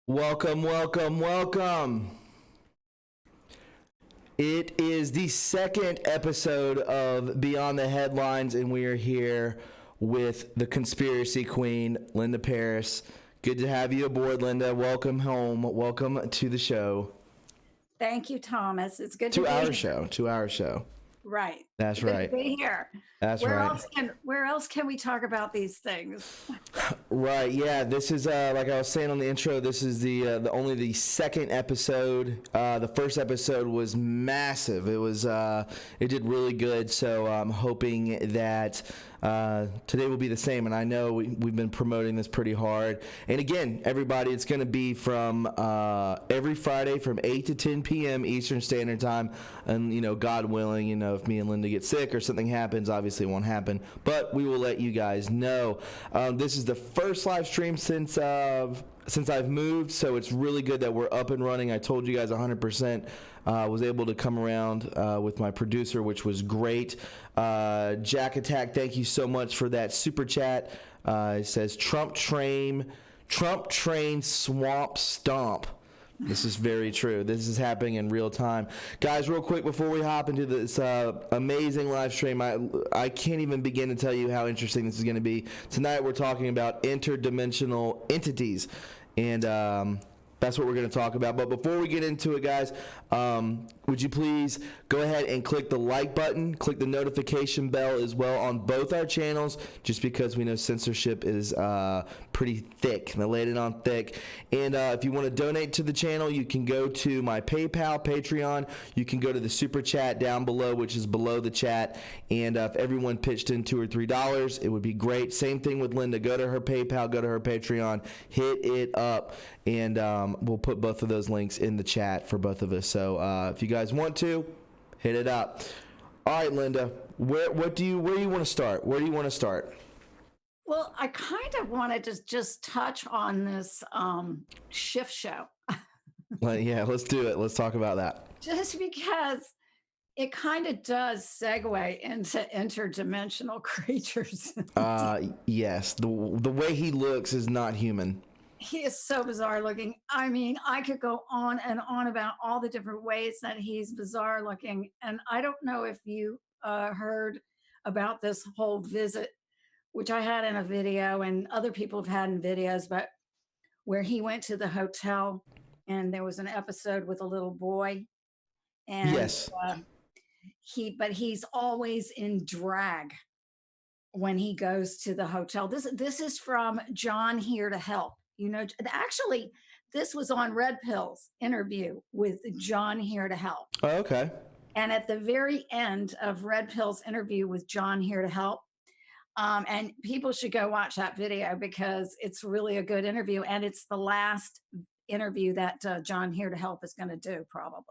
Welcome, welcome, welcome. It is the second episode of Beyond the Headlines, and we are here with the conspiracy queen, Linda Paris. Good to have you aboard, Linda. Welcome home. Welcome to the show. Thank you, Thomas. It's good to be our here. show. To our show. Right. That's Good right. to be here. That's where right. Where else can we talk about these things? Right. Yeah. This is like I was saying on the intro. This is the only the second episode. The first episode was massive. It did really good. So I'm hoping that today will be the same. And I know we've been promoting this pretty hard. And again, everybody, it's going to be from every Friday from 8 to 10 p.m. Eastern Standard Time. And God willing, if me and Linda get sick or something happens, obviously it won't happen. But we will let you guys know. This is the first live stream since I've moved, so it's really good that we're up and running. I told you guys 100%. Was able to come around with my producer, which was great. Jack Attack, thank you so much for that super chat. It says Trump train, swamp stomp. This is very true. This is happening in real time. Guys, real quick before we hop into this amazing live stream, I can't even begin to tell you how interesting this is going to be. Tonight we're talking about interdimensional entities, and that's what we're going to talk about. But before we get into it, guys, would you please go ahead and click the like button, click the notification bell as well on both our channels, just because we know censorship is pretty thick. They laid it on thick. And if you want to donate to the channel, you can go to my PayPal, Patreon. You can go to the super chat down below, which is below the chat. And if everyone pitched in $2 or $3, it would be great. Same thing with Linda. Go to her PayPal, go to her Patreon, hit it up, and we'll put both of those links in the chat for both of us. So if you guys want to, hit it up. All right, Linda, where do you want to start? Where do you want to start? Well, I kind of wanted to just touch on this shift show. Yeah, let's do it. Let's talk about that. Just because it kind of does segue into interdimensional creatures. Yes, the way he looks is not human. He is so bizarre looking. I mean, I could go on and on about all the different ways that he's bizarre looking. And I don't know if you heard about this whole visit, which I had in a video and other people have had in videos, but where he went to the hotel and there was an episode with a little boy. And yes. But he's always in drag when he goes to the hotel. This is from John Here to Help. Actually, this was on Red Pill's interview with John Here to Help. Oh, okay. And at the very end of Red Pill's interview with John Here to Help, and people should go watch that video because it's really a good interview. And it's the last interview that John Here to Help is going to do, probably,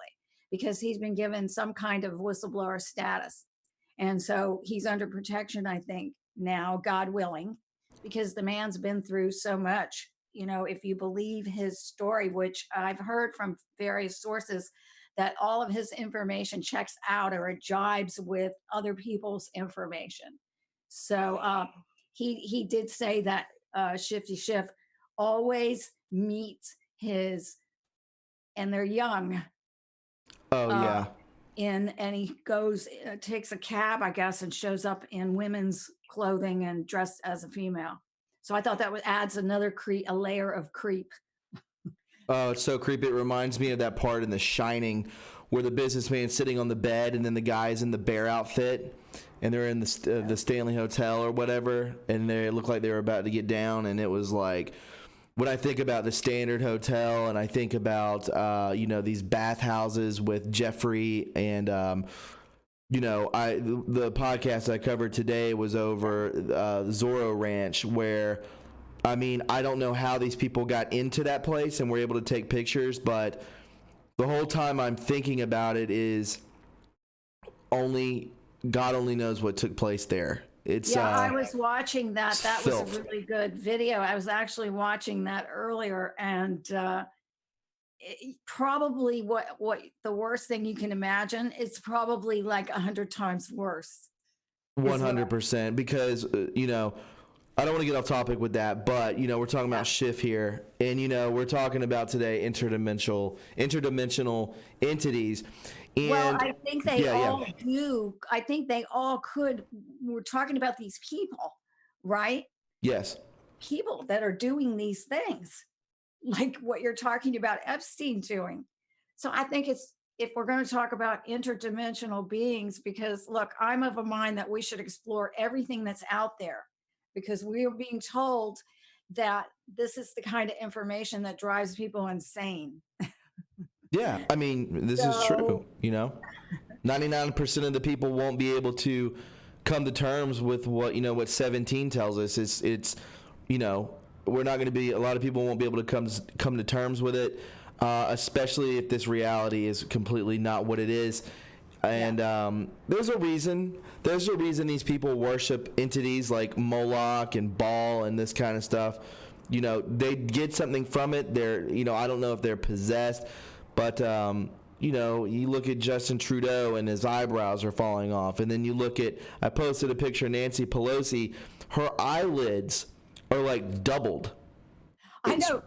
because he's been given some kind of whistleblower status. And so he's under protection, I think, now, God willing, because the man's been through so much. If you believe his story, which I've heard from various sources, that all of his information checks out or it jibes with other people's information. So he did say that Shifty Schiff always meets and they're young. Oh, yeah. And he goes, takes a cab, I guess, and shows up in women's clothing and dressed as a female. So I thought that adds another a layer of creep. Oh, it's so creepy. It reminds me of that part in The Shining where the businessman's sitting on the bed and then the guy's in the bear outfit and they're in the Stanley Hotel or whatever, and they look like they were about to get down. And it was like, when I think about the Standard Hotel and I think about, these bathhouses with Jeffrey and, the podcast I covered today was over Zorro Ranch, where, I mean, I don't know how these people got into that place and were able to take pictures, but the whole time I'm thinking about it is God only knows what took place there. I was watching that. That filth. was a really good video. I was actually watching that earlier, and probably what the worst thing you can imagine. It's probably like 100 times worse. 100%, because I don't want to get off topic with that, but we're talking about Schiff here, and we're talking about today interdimensional entities. And Well, I think they yeah. all do. I think they all could. We're talking about these people, right? Yes. People that are doing these things, like what you're talking about Epstein doing. So I think if we're going to talk about interdimensional beings, because look, I'm of a mind that we should explore everything that's out there, because we are being told that this is the kind of information that drives people insane. Yeah, I mean, this is true. 99% of the people won't be able to come to terms with what 17 tells us. It's we're not going to be. A lot of people won't be able to come to terms with it, especially if this reality is completely not what it is. And there's a reason. There's a reason these people worship entities like Moloch and Baal and this kind of stuff. They get something from it. They're, I don't know if they're possessed, but you look at Justin Trudeau and his eyebrows are falling off, and then you look at. I posted a picture of Nancy Pelosi. Her eyelids are like doubled. I know.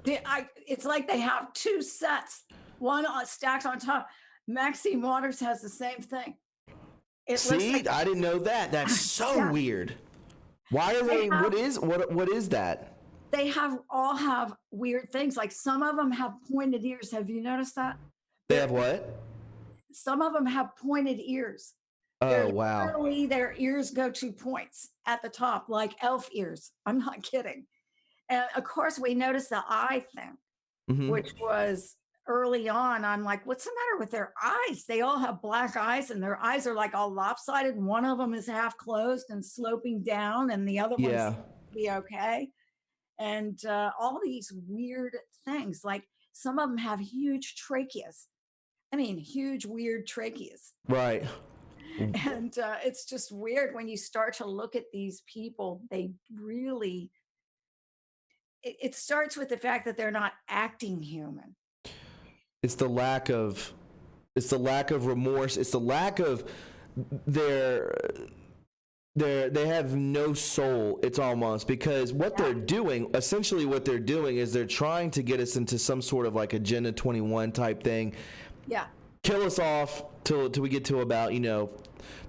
It's like they have two sets, one stacked on top. Maxine Waters has the same thing. See, I didn't know that. That's so weird. Why are they? What is that? They all have weird things. Like some of them have pointed ears. Have you noticed that? They have what? Some of them have pointed ears. Oh, wow. Literally, their ears go to points at the top, like elf ears. I'm not kidding. And of course, we noticed the eye thing, which was early on. I'm like, what's the matter with their eyes? They all have black eyes, and their eyes are like all lopsided. One of them is half closed and sloping down, and the other one's be okay. And all these weird things, like some of them have huge tracheas. I mean, huge, weird tracheas. Right. And it's just weird when you start to look at these people. They really, it starts with the fact that they're not acting human. It's the lack of remorse. It's the lack of they have no soul. It's almost because what they're doing, essentially what they're doing is they're trying to get us into some sort of like Agenda 21 type thing. Yeah. Kill us off till we get to about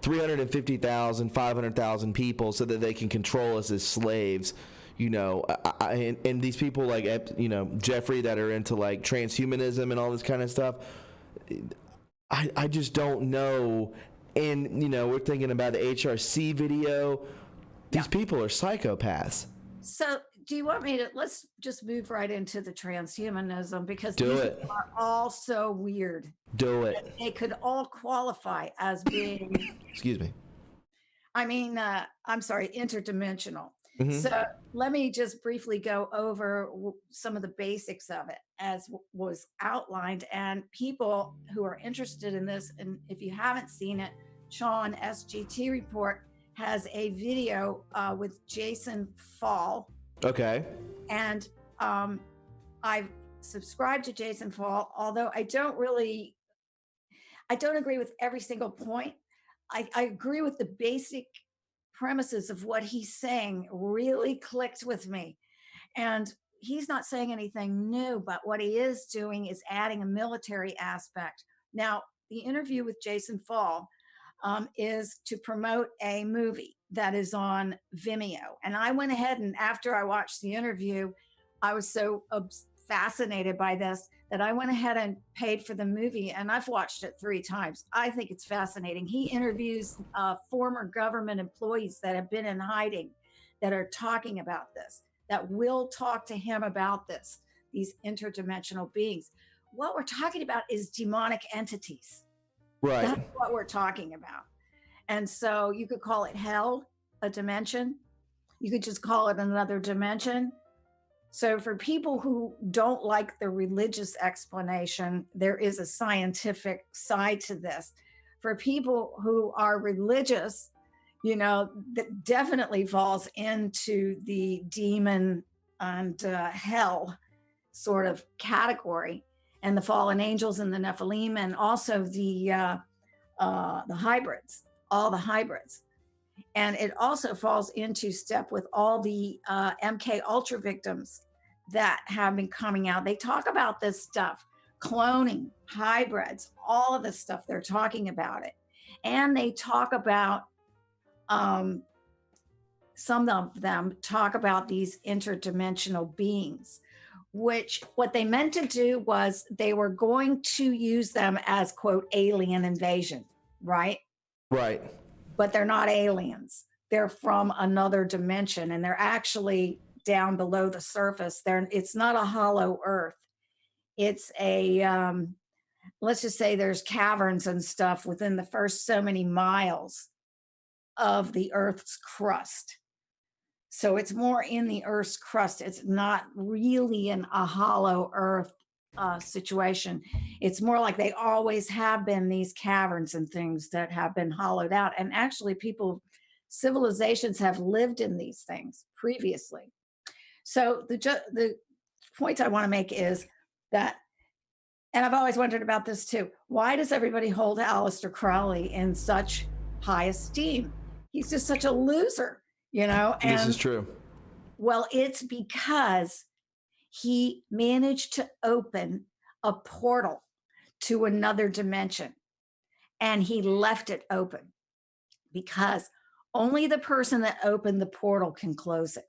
350,000, 500,000 people, so that they can control us as slaves. And these people like Jeffrey that are into like transhumanism and all this kind of stuff. I just don't know. And we're thinking about the HRC video. These people are psychopaths. So do you want me to, let's just move right into the transhumanism, because these are all so weird. Do it. They could all qualify as being excuse me. I mean, I'm sorry, interdimensional. So let me just briefly go over some of the basics of it as was outlined. And people who are interested in this, and if you haven't seen it, Sean SGT Report has a video with Jason Fall. Okay. And I've subscribed to Jason Fall, although I don't agree with every single point. I agree with the basic premises of what he's saying really clicked with me. And he's not saying anything new, but what he is doing is adding a military aspect. Now, the interview with Jason Fall is to promote a movie that is on Vimeo. And I went ahead, and after I watched the interview, I was so fascinated by this that I went ahead and paid for the movie, and I've watched it 3 times. I think it's fascinating. He interviews former government employees that have been in hiding, that are talking about this, that will talk to him about this, these interdimensional beings. What we're talking about is demonic entities. Right. That's what we're talking about. And so you could call it hell, a dimension. You could just call it another dimension. So for people who don't like the religious explanation, there is a scientific side to this. For people who are religious, that definitely falls into the demon and hell sort of category, and the fallen angels and the Nephilim, and also the hybrids, all the hybrids. And it also falls into step with all the MK Ultra victims that have been coming out. They talk about this stuff, cloning, hybrids, all of this stuff. They're talking about it. And they talk about, some of them talk about these interdimensional beings, which what they meant to do was they were going to use them as, quote, alien invasion, right? Right. But they're not aliens. They're from another dimension, and they're actually down below the surface. It's not a hollow earth. It's a, let's just say there's caverns and stuff within the first so many miles of the earth's crust. So it's more in the earth's crust. It's not really in a hollow earth situation. It's more like they always have been these caverns and things that have been hollowed out. And actually, civilizations have lived in these things previously. So the point I want to make is that, and I've always wondered about this too, why does everybody hold Aleister Crowley in such high esteem? He's just such a loser, And This is true. Well, it's because he managed to open a portal to another dimension, and he left it open because only the person that opened the portal can close it.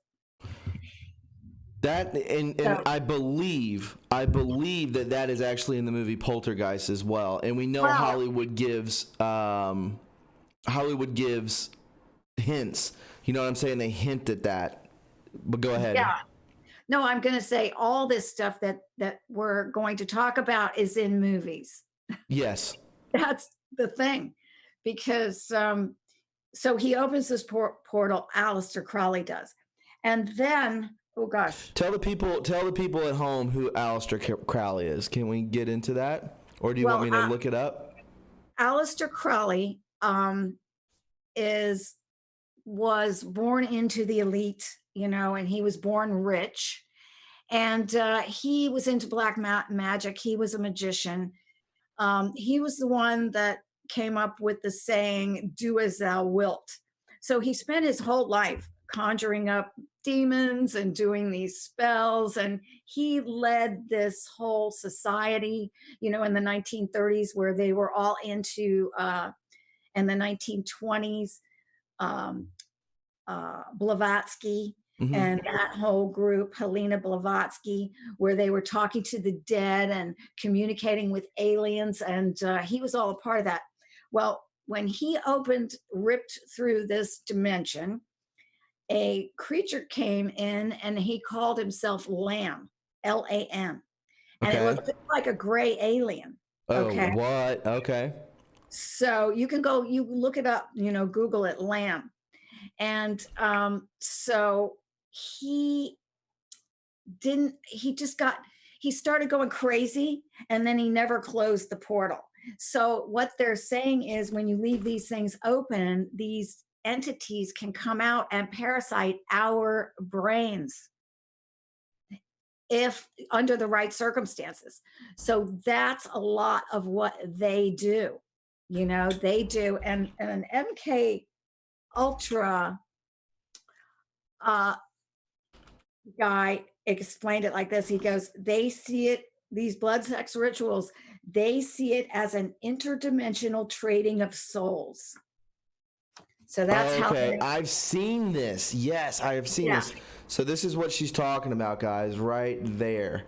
That and I believe that is actually in the movie Poltergeist as well. And we know Hollywood gives hints. You know what I'm saying? They hint at that. But go ahead. Yeah. No, I'm going to say all this stuff that we're going to talk about is in movies. Yes. That's the thing. Because so he opens this portal, Aleister Crowley does. And then, oh gosh. Tell the people at home who Aleister Crowley is. Can we get into that? Or do you want me to look it up? Aleister Crowley was born into the elite, and he was born rich, and he was into black magic. He was a magician. He was the one that came up with the saying, "Do as thou wilt." So he spent his whole life conjuring up demons and doing these spells, and he led this whole society, in the 1930s, where they were all into, in the 1920s, Blavatsky and that whole group, Helena Blavatsky, where they were talking to the dead and communicating with aliens, and he was all a part of that. Well, when he ripped through this dimension, a creature came in, and he called himself Lamb, Lam, and it looked like a gray alien. Okay. What? Okay. So you can you look it up, Google it, Lamb. And so he started going crazy, and then he never closed the portal. So what they're saying is, when you leave these things open, these entities can come out and parasite our brains if under the right circumstances. So that's a lot of what they do. They do. And an MK Ultra guy explained it like this. He goes, they see it, these blood sex rituals, they see it as an interdimensional trading of souls. So that's how. I've seen this. Yes, I have seen this. So this is what she's talking about, guys, right there.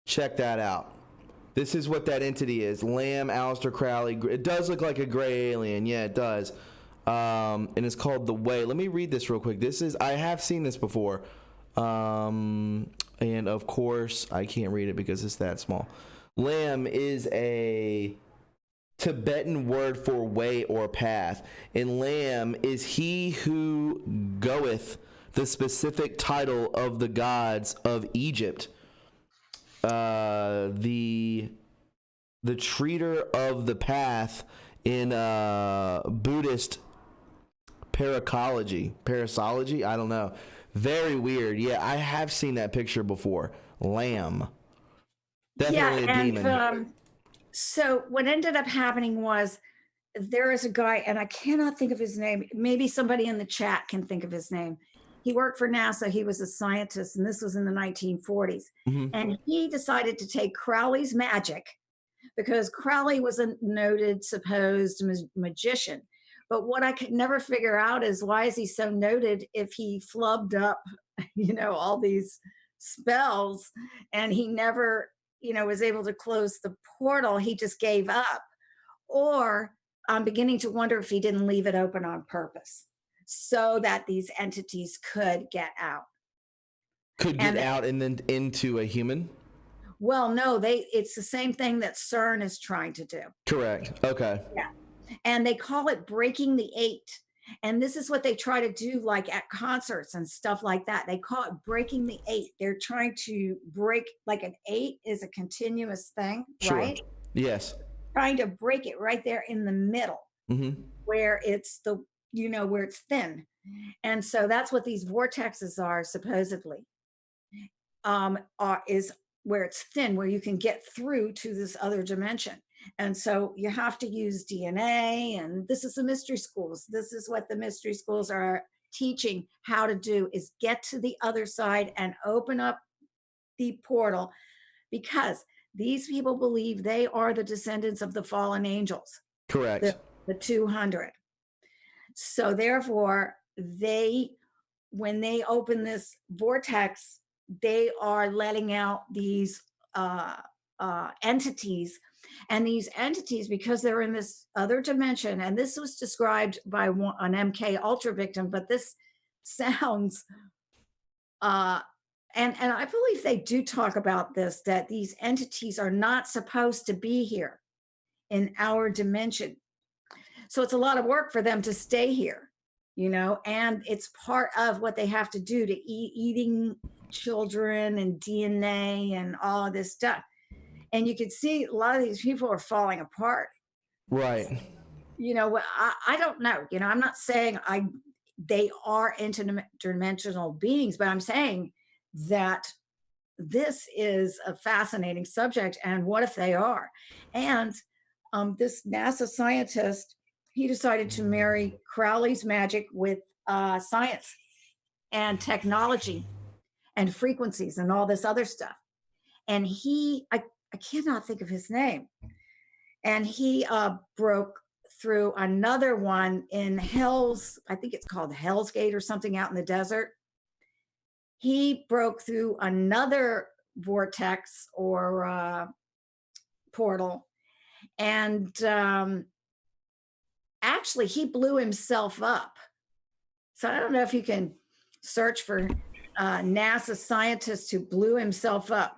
Check that out. This is what that entity is. Lamb, Aleister Crowley. It does look like a gray alien. Yeah, it does. And it's called The Way. Let me read this real quick. I have seen this before. And of course, I can't read it because it's that small. Lamb is a Tibetan word for way or path. And Lamb is he who goeth, the specific title of the gods of Egypt. The treater of the path in Buddhist parasology, I don't know. Very weird. Yeah, I have seen that picture before. Lamb. Definitely a demon. So what ended up happening was there is a guy, and I cannot think of his name. Maybe somebody in the chat can think of his name. He worked for NASA. He was a scientist, and this was in the 1940s. Mhm. And he decided to take Crowley's magic, because Crowley was a noted supposed magician. But what I could never figure out is, why is he so noted if he flubbed up, all these spells, and he never, was able to close the portal? He just gave up. Or I'm beginning to wonder if he didn't leave it open on purpose so that these entities could get out. Could get out and then into a human? Well, no, it's the same thing that CERN is trying to do. Correct. Okay. Yeah. And they call it breaking the 8. And this is what they try to do, like at concerts and stuff like that. They call it breaking the 8. They're trying to break, like an 8 is a continuous thing, Sure. right? Yes. Trying to break it right there in the middle, Mm-hmm. where it's where it's thin. And so that's what these vortexes are, supposedly, is where it's thin, where you can get through to this other dimension. And so you have to use DNA, and this is the mystery schools. This is what the mystery schools are teaching how to do, is get to the other side and open up the portal, because these people believe they are the descendants of the fallen angels. Correct. The 200. So therefore, when they open this vortex, they are letting out these entities. And these entities, because they're in this other dimension, and this was described by an MK Ultra victim, but this sounds, and I believe they do talk about this, that these entities are not supposed to be here in our dimension. So it's a lot of work for them to stay here, and it's part of what they have to do to eating children and DNA and all of this stuff. And you can see a lot of these people are falling apart. Right. I don't know. I'm not saying they are interdimensional beings, but I'm saying that this is a fascinating subject. And what if they are? And this NASA scientist, he decided to marry Crowley's magic with science and technology and frequencies and all this other stuff. And I cannot think of his name. And he broke through another one in I think it's called Hell's Gate or something, out in the desert. He broke through another vortex or portal. And actually, he blew himself up. So I don't know if you can search for NASA scientist who blew himself up.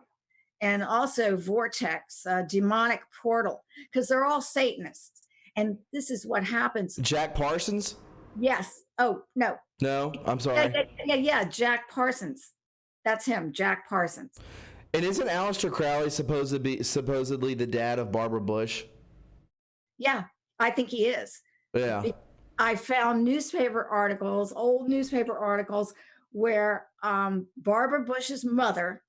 And also vortex, demonic portal, because they're all Satanists. And this is what happens. Jack Parsons? Yes. Oh, no. No, I'm sorry. Yeah, Jack Parsons. That's him, Jack Parsons. And isn't Aleister Crowley supposedly the dad of Barbara Bush? Yeah, I think he is. Yeah. I found old newspaper articles, where Barbara Bush's mother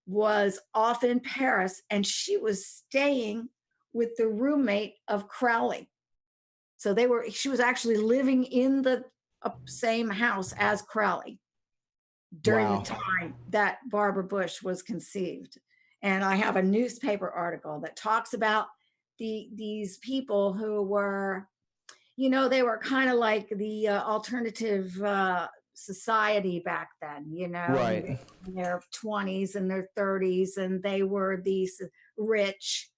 was off in Paris, and she was staying with the roommate of Crowley. So she was actually living in the same house as Crowley during the time that Barbara Bush was conceived. And I have a newspaper article that talks about these people who were, they were kind of like the alternative society back then, Right. in their 20s and their 30s, and they were these rich,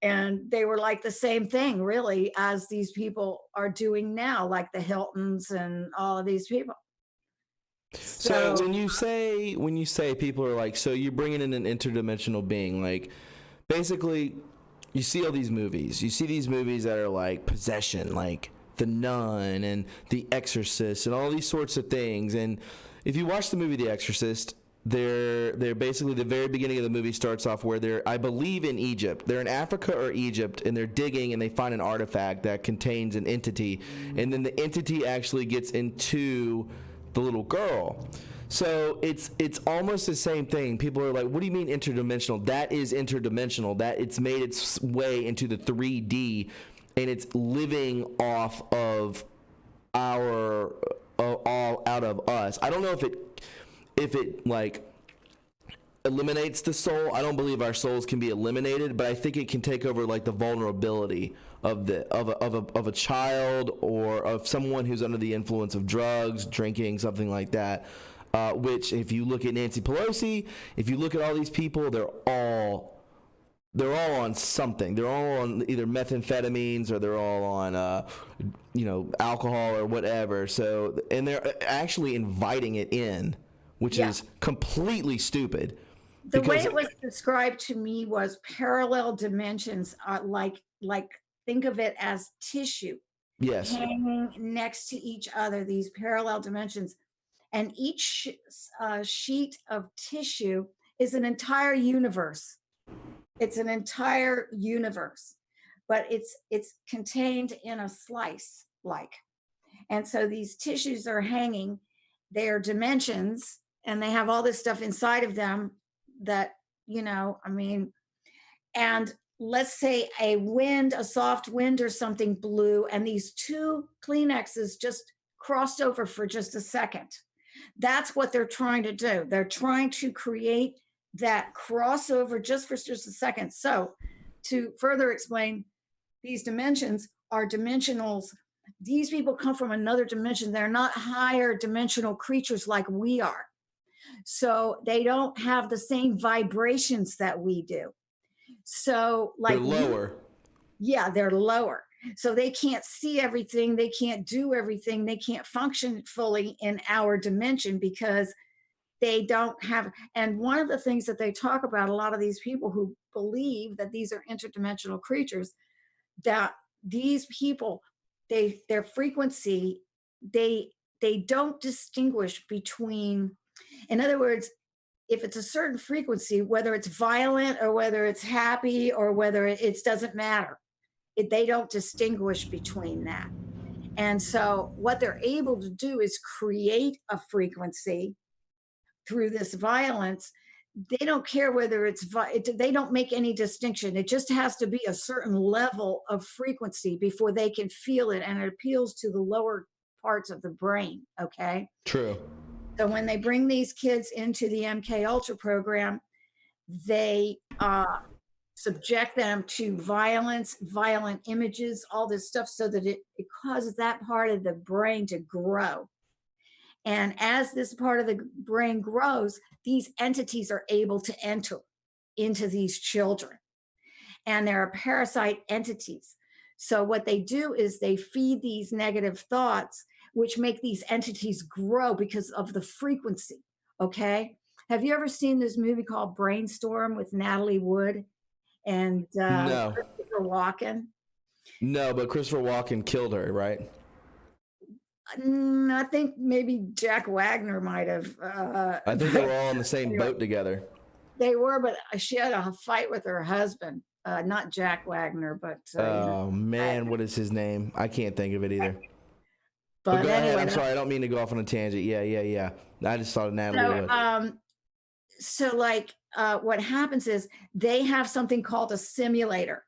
and they were like the same thing really as these people are doing now, like the Hiltons and all of these people. So when you say people are like, so you're bringing in an interdimensional being, like basically you see all these movies. You see these movies that are like possession, like The Nun and The Exorcist and all these sorts of things. And if you watch the movie The Exorcist, they're basically, the very beginning of the movie starts off where they're, I believe, in Egypt. They're in Africa or Egypt, and they're digging, and they find an artifact that contains an entity, and then the entity actually gets into the little girl. So it's almost the same thing. People are like, "What do you mean interdimensional?" That is interdimensional. That it's made its way into the 3D, and it's living off of our all out of us. I don't know if it like eliminates the soul. I don't believe our souls can be eliminated, but I think it can take over like the vulnerability of a child or of someone who's under the influence of drugs, drinking, something like that. Which, if you look at Nancy Pelosi, if you look at all these people, they're all on something. They're all on either methamphetamines or they're all on, alcohol or whatever. So, and they're actually inviting it in, which is completely stupid. The way it was described to me was parallel dimensions, like think of it as tissue, hanging next to each other. These parallel dimensions. And each sheet of tissue is an entire universe. It's an entire universe, but it's contained in a slice, like. And so these tissues are hanging, they're dimensions, and they have all this stuff inside of them that, and let's say a soft wind or something blew, and these two Kleenexes just crossed over for just a second. That's what they're trying to do. They're trying to create that crossover just for just a second. So to further explain, these dimensions are dimensionals. These people come from another dimension. They're not higher dimensional creatures like we are. So they don't have the same vibrations that we do. So like they're lower. They're lower. So they can't see everything, they can't do everything, they can't function fully in our dimension because they don't have. And one of the things that they talk about, a lot of these people who believe that these are interdimensional creatures, that these people, their frequency, they don't distinguish between, in other words, if it's a certain frequency, whether it's violent or whether it's happy or whether it doesn't matter. They don't distinguish between that. And so what they're able to do is create a frequency through this violence. They don't care whether they don't make any distinction. It just has to be a certain level of frequency before they can feel it, and it appeals to the lower parts of the brain, okay? True. So when they bring these kids into the MK Ultra program, they subject them to violence, violent images, all this stuff, so that it causes that part of the brain to grow. And as this part of the brain grows, these entities are able to enter into these children. And there are parasite entities. So what they do is they feed these negative thoughts, which make these entities grow because of the frequency, okay? Have you ever seen this movie called Brainstorm with Natalie Wood and No. Christopher Walken? No, but Christopher Walken killed her, right? I think maybe Jack Wagner might have. I think they were all on the same boat together. They were, but she had a fight with her husband, not Jack Wagner, but. Man, what is his name? I can't think of it either. But go anyway, ahead. I'm sorry, I don't mean to go off on a tangent. Yeah. I just thought of Natalie Wood. So like what happens is they have something called a simulator.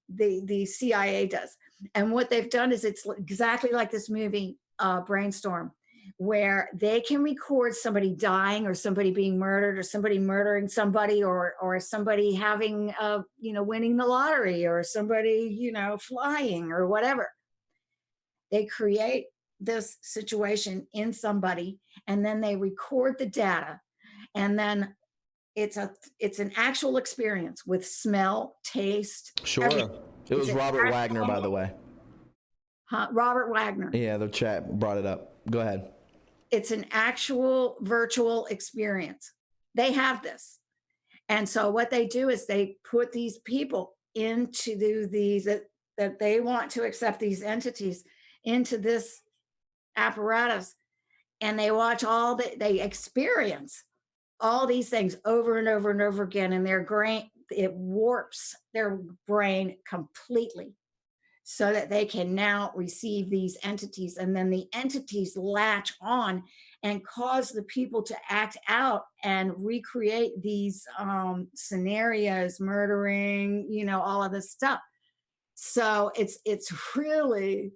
The CIA does. And what they've done is it's exactly like this movie, Brainstorm, where they can record somebody dying or somebody being murdered or somebody murdering somebody or somebody having, winning the lottery or somebody, flying or whatever. They create this situation in somebody and then they record the data. And then it's an actual experience with smell, taste. Sure. Everything. It was Robert Wagner, by the way. Robert Wagner. Yeah, the chat brought it up. Go ahead. It's an actual virtual experience. They have this. And so what they do is they put these people into these, that they want to accept these entities into this apparatus. And they watch they experience all these things over and over and over again. And their brain, it warps their brain completely so that they can now receive these entities. And then the entities latch on and cause the people to act out and recreate these scenarios, murdering, all of this stuff. So it's really,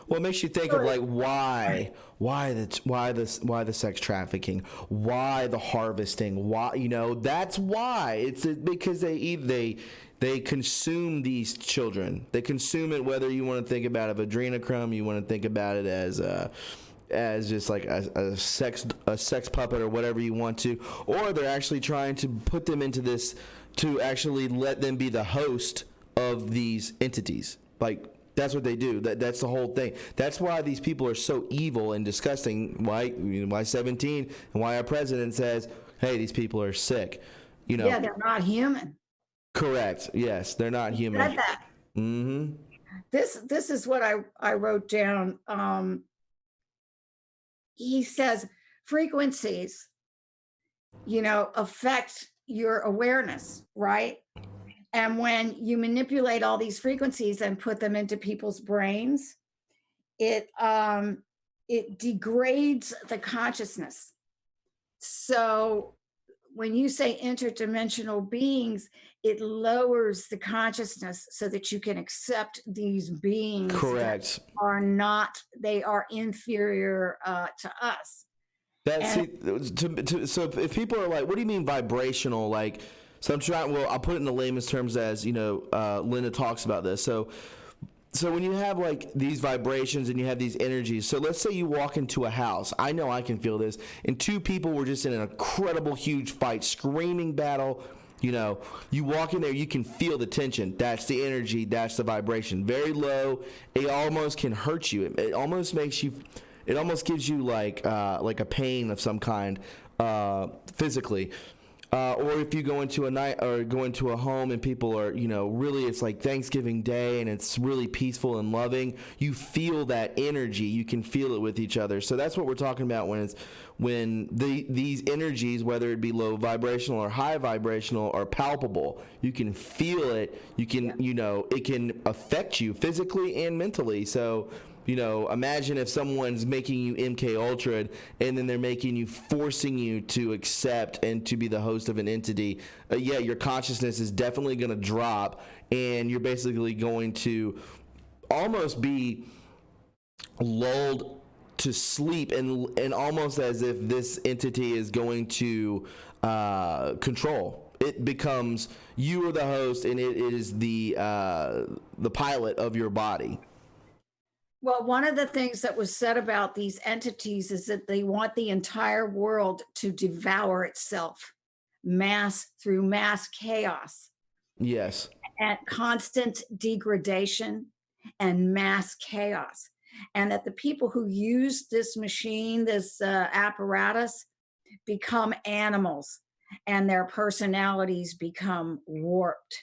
Well, it makes you think of like why the sex trafficking, why the harvesting, why that's why it's because they consume these children. They consume it, whether you want to think about it as adrenochrome, you want to think about it as just like a sex puppet or whatever you want to, or they're actually trying to put them into this to actually let them be the host of these entities. Like, that's what they do. That's the whole thing. That's why these people are so evil and disgusting. Why 17 and why our president says, hey, these people are sick. yeah, they're not human. Correct. Yes, they're not human. Said that. Mm-hmm. This is what I wrote down. He says frequencies, affect your awareness, right? And when you manipulate all these frequencies and put them into people's brains, it degrades the consciousness. So when you say interdimensional beings, it lowers the consciousness so that you can accept these beings. Correct. They are inferior to us. So if people are like, what do you mean vibrational? Like, so I'll put it in the layman's terms as, Linda talks about this. So when you have like these vibrations and you have these energies, so let's say you walk into a house. I know I can feel this. And two people were just in an incredible, huge fight, screaming battle. You walk in there, you can feel the tension. That's the energy. That's the vibration. Very low. It almost can hurt you. It almost gives you like a pain of some kind, physically. Or if you go into a home and people are, really, it's like Thanksgiving Day and it's really peaceful and loving. You feel that energy. You can feel it with each other. So that's what we're talking about when these energies, whether it be low vibrational or high vibrational, are palpable. You can feel it. You can, it can affect you physically and mentally. So, imagine if someone's making you MK Ultra and then they're forcing you to accept and to be the host of an entity. Your consciousness is definitely going to drop, and you're basically going to almost be lulled to sleep, and almost as if this entity is going to control. It becomes, you are the host, and it is the pilot of your body. Well, one of the things that was said about these entities is that they want the entire world to devour itself, through mass chaos. Yes. And constant degradation and mass chaos. And that the people who use this machine, this apparatus, become animals and their personalities become warped.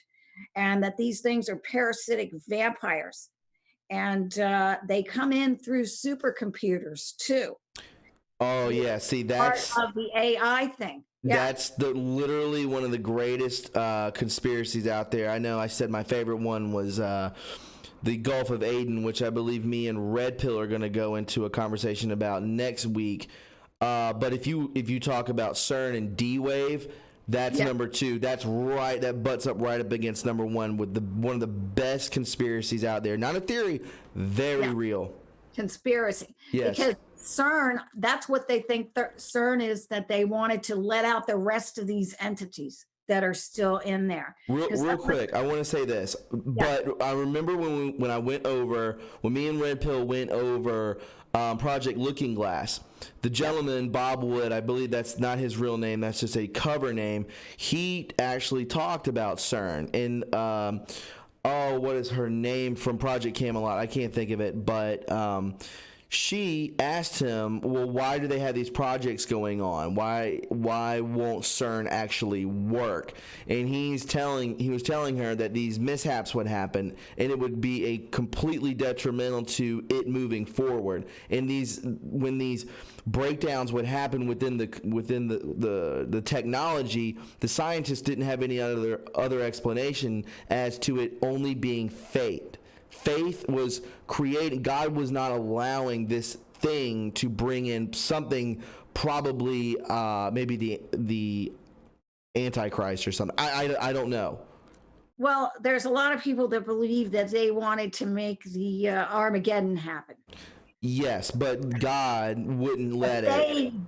And that these things are parasitic vampires. And they come in through supercomputers too. Oh yeah, see, that's part of the AI thing. Yeah. That's literally one of the greatest conspiracies out there. I know I said my favorite one was the Gulf of Aden, which I believe me and Red Pill are going to go into a conversation about next week. But if you talk about CERN and D-Wave, that's number two. That's right. That butts up right up against number one with one of the best conspiracies out there. Not a theory, very real. Conspiracy. Yes. Because CERN, that's what they think CERN is, that they wanted to let out the rest of these entities that are still in there. Real quick, I want to say this, but I remember when me and Red Pill went over Project Looking Glass. The gentleman, Bob Wood, I believe that's not his real name, that's just a cover name. He actually talked about CERN and what is her name from Project Camelot? I can't think of it, but she asked him, well, why do they have these projects going on? Why won't CERN actually work? And he was telling her that these mishaps would happen and it would be a completely detrimental to it moving forward. And when these breakdowns would happen within the technology, the scientists didn't have any other explanation as to it only being fate. Faith was created. God was not allowing this thing to bring in something, probably maybe the Antichrist or something. I don't know. Well, there's a lot of people that believe that they wanted to make the Armageddon happen. Yes, but God wouldn't let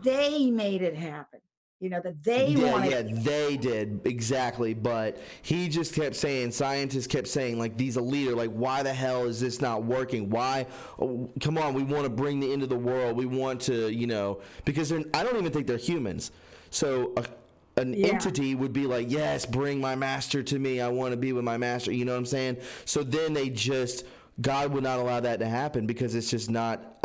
They made it happen. You know, that they wanted. Yeah, they did, exactly. But he just kept saying, scientists kept saying, like, these elite, like, why the hell is this not working? Why? Oh, come on, we want to bring the end of the world. We want to, you know, because I don't even think they're humans. So an entity would be like, yes, bring my master to me. I want to be with my master. You know what I'm saying? So then God would not allow that to happen because it's just not,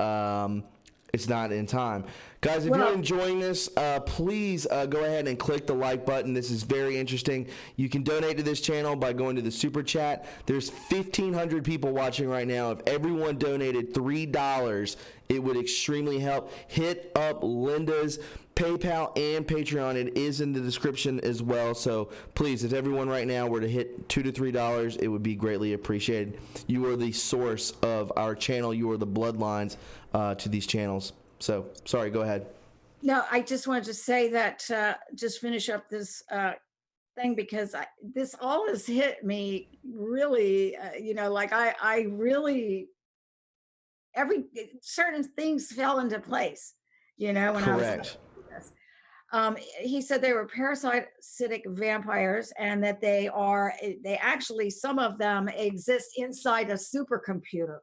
it's not in time. Guys, if you're enjoying this, please go ahead and click the like button. This is very interesting. You can donate to this channel by going to the super chat. There's 1,500 people watching right now. If everyone donated $3, it would extremely help. Hit up Linda's PayPal and Patreon. It is in the description as well. So please, if everyone right now were to hit $2 to $3, it would be greatly appreciated. You are the source of our channel. You are the bloodlines to these channels. So sorry, go ahead. No, I just wanted to say that, just finish up this thing, because this all has hit me really, you know, like I really, certain things fell into place, you know, when Correct. I was this. He said they were parasitic vampires, and that they actually, some of them exist inside a supercomputer,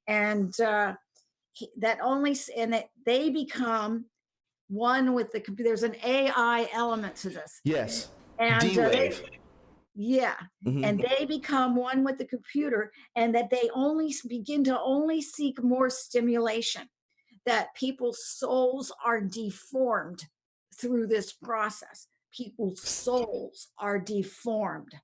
and that they become one with the computer. There's an AI element to this. Yes. And D-Wave. And they become one with the computer, and that they begin to seek more stimulation, that people's souls are deformed through this process. People's souls are deformed.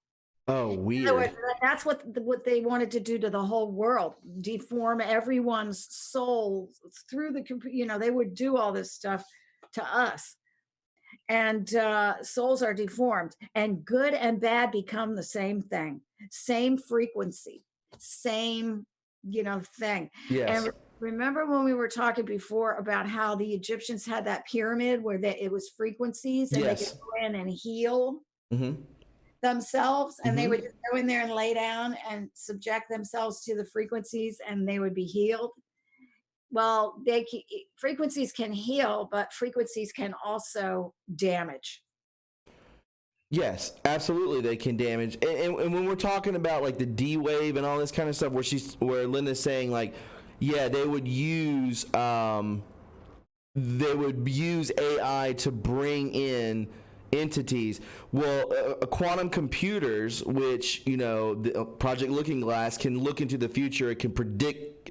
Oh, weird. So that's what they wanted to do to the whole world, deform everyone's souls through the computer. You know, they would do all this stuff to us. And souls are deformed, and good and bad become the same thing, same frequency, same, you know, thing. Yes. And remember when we were talking before about how the Egyptians had that pyramid where it was frequencies, and they could go in and heal themselves, and they would just go in there and lay down and subject themselves to the frequencies, and they would be healed. Well, frequencies can heal, but frequencies can also damage. Yes, absolutely, they can damage. And when we're talking about like the D-Wave and all this kind of stuff, where Linda's saying like, yeah, they would use AI to bring in entities. Well, quantum computers, which, you know, the Project Looking Glass can look into the future. It can predict.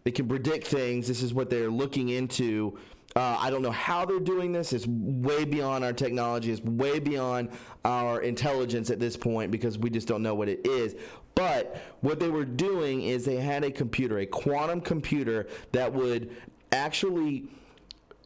It can predict things. This is what they're looking into. I don't know how they're doing this. It's way beyond our technology. It's way beyond our intelligence at this point, because we just don't know what it is. But what they were doing is they had a computer, a quantum computer, that would actually,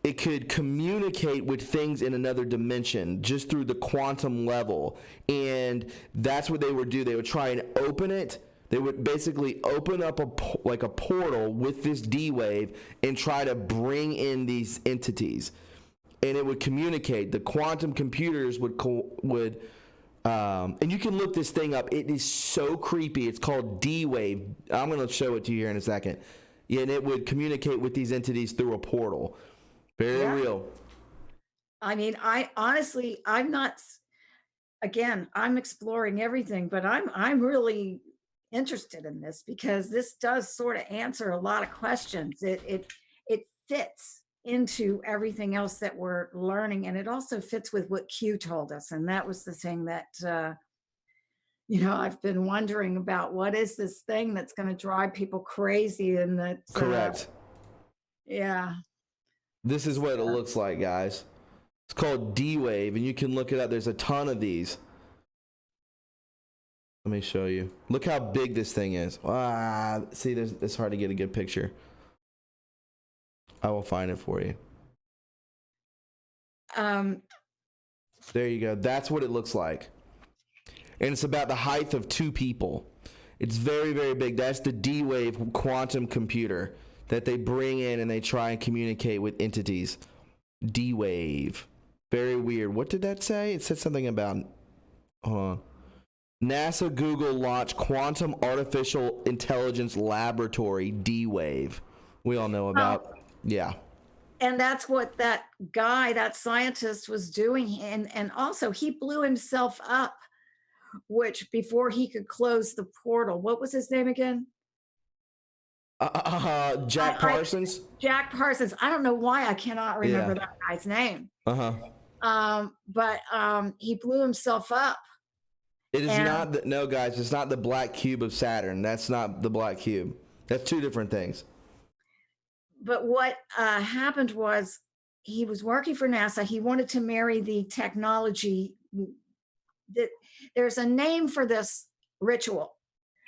it could communicate with things in another dimension just through the quantum level. And that's what they would do. They would try and open it. They would basically open up a portal with this D-Wave and try to bring in these entities, and it would communicate. The quantum computers would and you can look this thing up. It is so creepy. It's called D-Wave. I'm going to show it to you here in a second. Yeah, and it would communicate with these entities through a portal. Very real. I mean, I'm not. Again, I'm exploring everything, but I'm really interested in this, because this does sort of answer a lot of questions. It fits into everything else that we're learning, and it also fits with what Q told us, and that was the thing that you know, I've been wondering about. What is this thing that's going to drive people crazy? And that correct. Yeah, this is what it looks like, guys. It's called D-Wave, and you can look it up. There's a ton of these. Let me show you. Look how big this thing is. See, it's hard to get a good picture. I will find it for you. There you go. That's what it looks like. And it's about the height of 2 people. It's very, very big. That's the D-Wave quantum computer. that they bring in and they try and communicate with entities. D-Wave. Very weird. What did that say? It said something about NASA Google launched Quantum Artificial Intelligence Laboratory, D-Wave. We all know about. Yeah. And that's what that guy, that scientist was doing. And also he blew himself up, which before he could close the portal. What was his name again? Jack Parsons? Jack Parsons. I don't know why I cannot remember that guy's name. But he blew himself up. It is not no, guys, it's not the black cube of Saturn. That's not the black cube. That's two different things. But what happened was he was working for NASA. He wanted to marry the technology. There's a name for this ritual.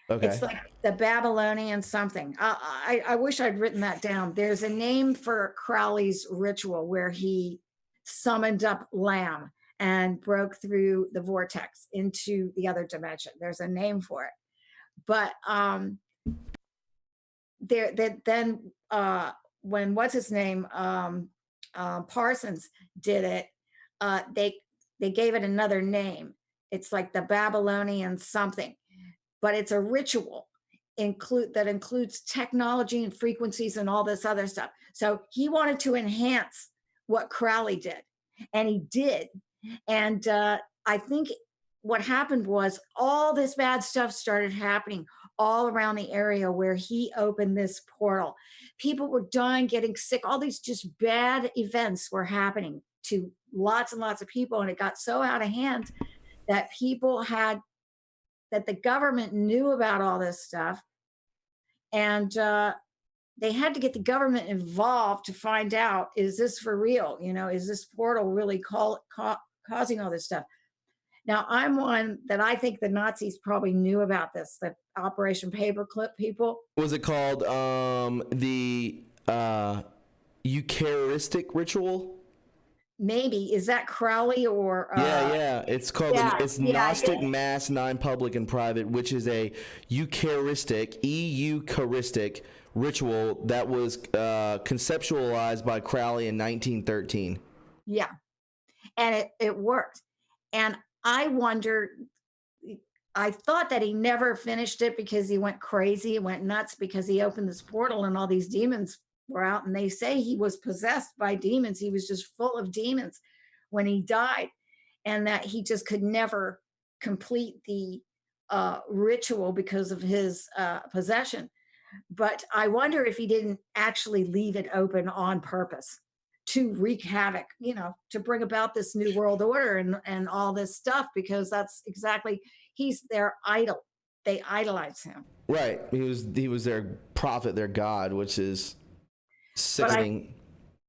Okay. It's like the Babylonian something. I wish I'd written that down. There's a name for Crowley's ritual where he summoned up Lamb and broke through the vortex into the other dimension. There's a name for it. But when what's his name Parsons did it, they gave it another name. It's like the Babylonian something, but it's a ritual that includes technology and frequencies and all this other stuff. So he wanted to enhance what Crowley did, and he did. And I think what happened was all this bad stuff started happening all around the area where he opened this portal. People were dying, getting sick. All these just bad events were happening to lots and lots of people. And it got so out of hand that that the government knew about all this stuff. And they had to get the government involved to find out, is this for real? Is this portal really causing all this stuff? Now, I'm one that I think the Nazis probably knew about this, the Operation Paperclip people. What was it called? The Eucharistic ritual? Maybe. Is that Crowley or... Yeah. It's called, it's Gnostic Mass, Non-Public and Private, which is a Eucharistic ritual that was conceptualized by Crowley in 1913. Yeah. And it worked. And I wonder, I thought that he never finished it because he went crazy, went nuts because he opened this portal and all these demons were out. And they say he was possessed by demons. He was just full of demons when he died, and that he just could never complete the ritual because of his possession. But I wonder if he didn't actually leave it open on purpose to wreak havoc, to bring about this new world order and all this stuff, because that's exactly, he's their idol. They idolize him. Right. He was their prophet, their god, which is sickening.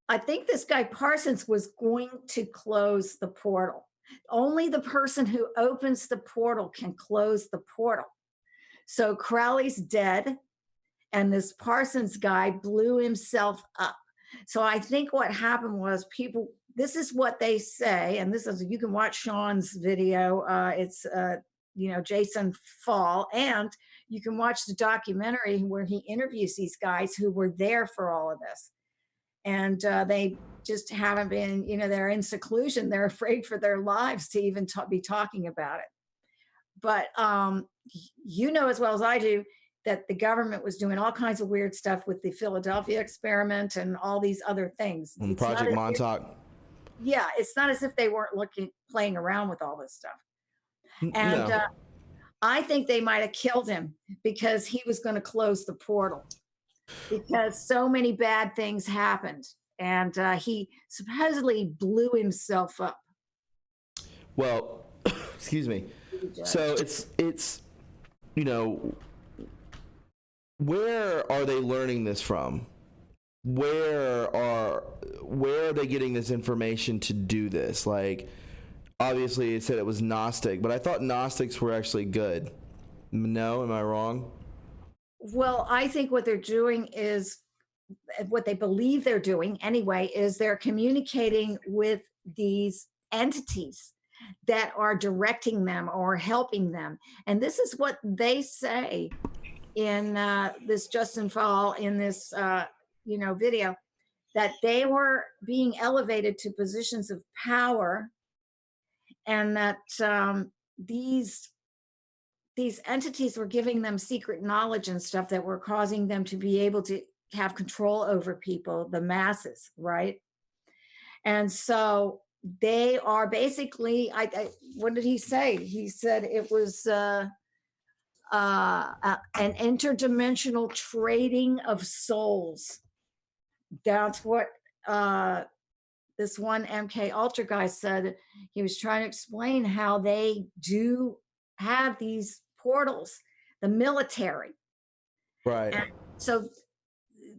I think this guy Parsons was going to close the portal. Only the person who opens the portal can close the portal. So Crowley's dead, and this Parsons guy blew himself up. So I think what happened was this is what they say, and you can watch Sean's video. It's Jason Fall, and you can watch the documentary where he interviews these guys who were there for all of this. And they just haven't been, they're in seclusion. They're afraid for their lives to even be talking about it. But as well as I do, that the government was doing all kinds of weird stuff with the Philadelphia experiment and all these other things. And Project Montauk. Yeah, it's not as if they weren't playing around with all this stuff. And no. I think they might have killed him because he was going to close the portal, because so many bad things happened, and he supposedly blew himself up. Well, excuse me. So it's where are they learning this from? Where are they getting this information to do this? Like, obviously it said it was Gnostic, but I thought Gnostics were actually good. No, am I wrong? Well, I think what they're doing is, what they believe they're doing anyway, is they're communicating with these entities that are directing them or helping them. And this is what they say in this Justin Fall, in this video, that they were being elevated to positions of power, and that these entities were giving them secret knowledge and stuff that were causing them to be able to have control over people, the masses, right? And so they are basically, what did he say? He said it was an interdimensional trading of souls. That's what this one MK Ultra guy said. He was trying to explain how they do have these portals, the military. Right. And so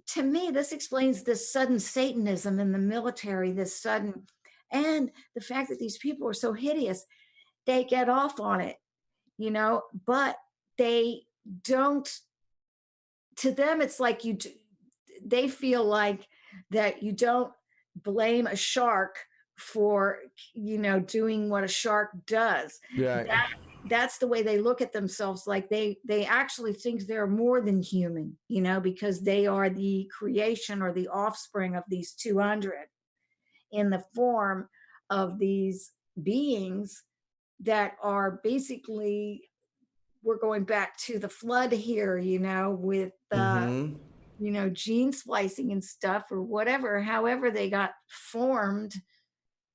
to me, this explains this sudden Satanism in the military, this sudden, and the fact that these people are so hideous, they get off on it, but they don't, to them, it's like they feel like that you don't blame a shark for, doing what a shark does. Right. That's the way they look at themselves. Like they actually think they're more than human, because they are the creation or the offspring of these 200 in the form of these beings that are basically, we're going back to the flood here, with gene splicing and stuff or whatever, however they got formed.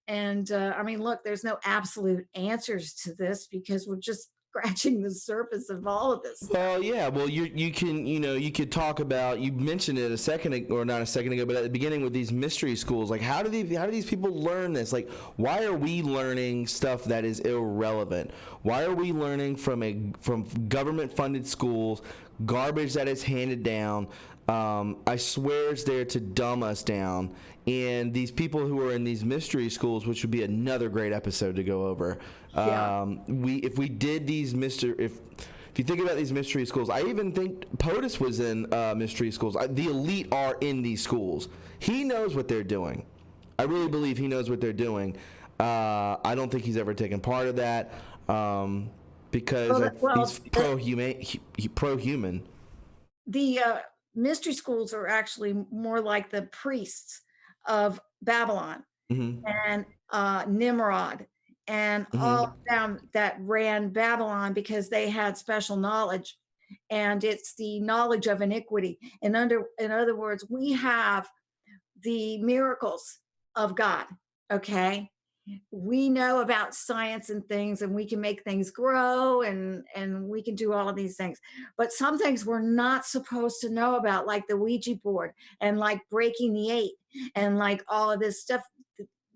And I mean, look, there's no absolute answers to this because we're just scratching the surface of all of this. Well, yeah. Well, you can, you could talk about, you mentioned it not a second ago, but at the beginning with these mystery schools, like how do these people learn this? Like, why are we learning stuff that is irrelevant? Why are we learning from government funded schools, garbage that is handed down? I swear it's there to dumb us down. And these people who are in these mystery schools, which would be another great episode to go over. Yeah. If we did these if you think about these mystery schools, I even think POTUS was in mystery schools. The elite are in these schools. He knows what they're doing. I really believe he knows what they're doing. I don't think he's ever taken part of that because he's pro-human. The mystery schools are actually more like the priests of Babylon and Nimrod and all of them that ran Babylon because they had special knowledge, and it's the knowledge of iniquity. In other words, we have the miracles of God. Okay, we know about science and things, and we can make things grow, and we can do all of these things, but some things we're not supposed to know about, like the Ouija board and like breaking the 8 and like all of this stuff.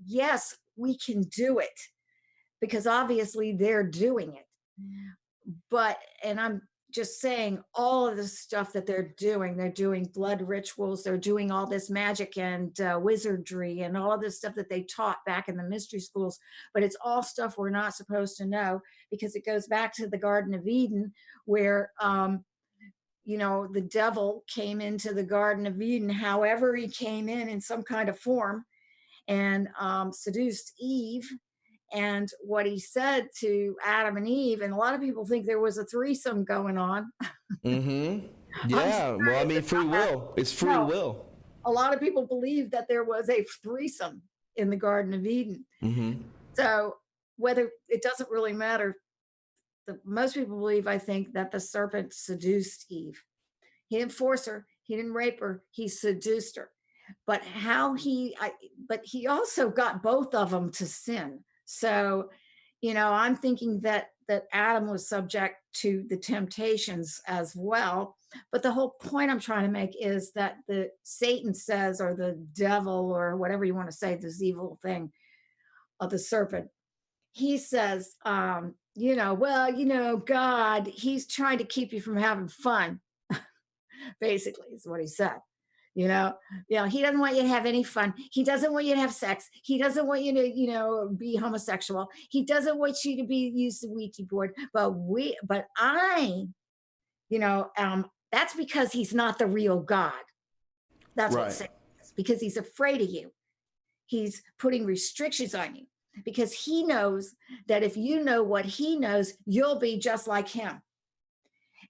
Yes, we can do it because obviously they're doing it, and I'm just saying, all of the stuff that they're doing blood rituals, they're doing all this magic and wizardry and all of this stuff that they taught back in the mystery schools. But it's all stuff we're not supposed to know because it goes back to the Garden of Eden where, the devil came into the Garden of Eden, however he came in some kind of form, and seduced Eve. And what he said to Adam and Eve, and a lot of people think there was a threesome going on. Yeah, well, I mean, free will. It's free will. A lot of people believe that there was a threesome in the Garden of Eden. So whether it doesn't really matter, most people believe, I think, that the serpent seduced Eve. He didn't force her. He didn't rape her. He seduced her. But but he also got both of them to sin. So, I'm thinking that Adam was subject to the temptations as well. But the whole point I'm trying to make is that Satan says, or the devil, or whatever you want to say, this evil thing of the serpent, he says, God, he's trying to keep you from having fun, basically, is what he said. He doesn't want you to have any fun. He doesn't want you to have sex. He doesn't want you to, be homosexual. He doesn't want you to use the Ouija board. But that's because he's not the real God. That's right. what Satan is, because he's afraid of you. He's putting restrictions on you because he knows that if you know what he knows, you'll be just like him.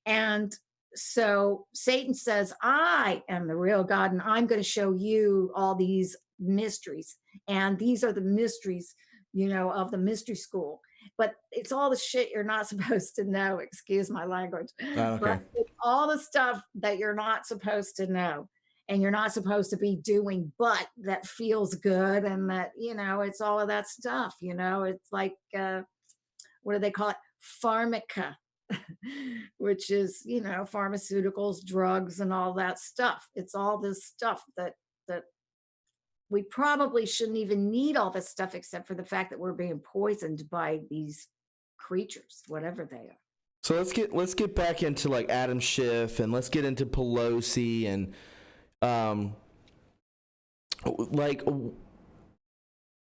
And So Satan says, I am the real God, and I'm going to show you all these mysteries. And these are the mysteries, of the mystery school. But it's all the shit you're not supposed to know. Excuse my language. Okay. But it's all the stuff that you're not supposed to know and you're not supposed to be doing, but that feels good. And that, it's all of that stuff. It's like, what do they call it? Pharmaca, which is, pharmaceuticals, drugs, and all that stuff. It's all this stuff that we probably shouldn't even need all this stuff except for the fact that we're being poisoned by these creatures, whatever they are. So let's get back into like Adam Schiff, and let's get into Pelosi, and like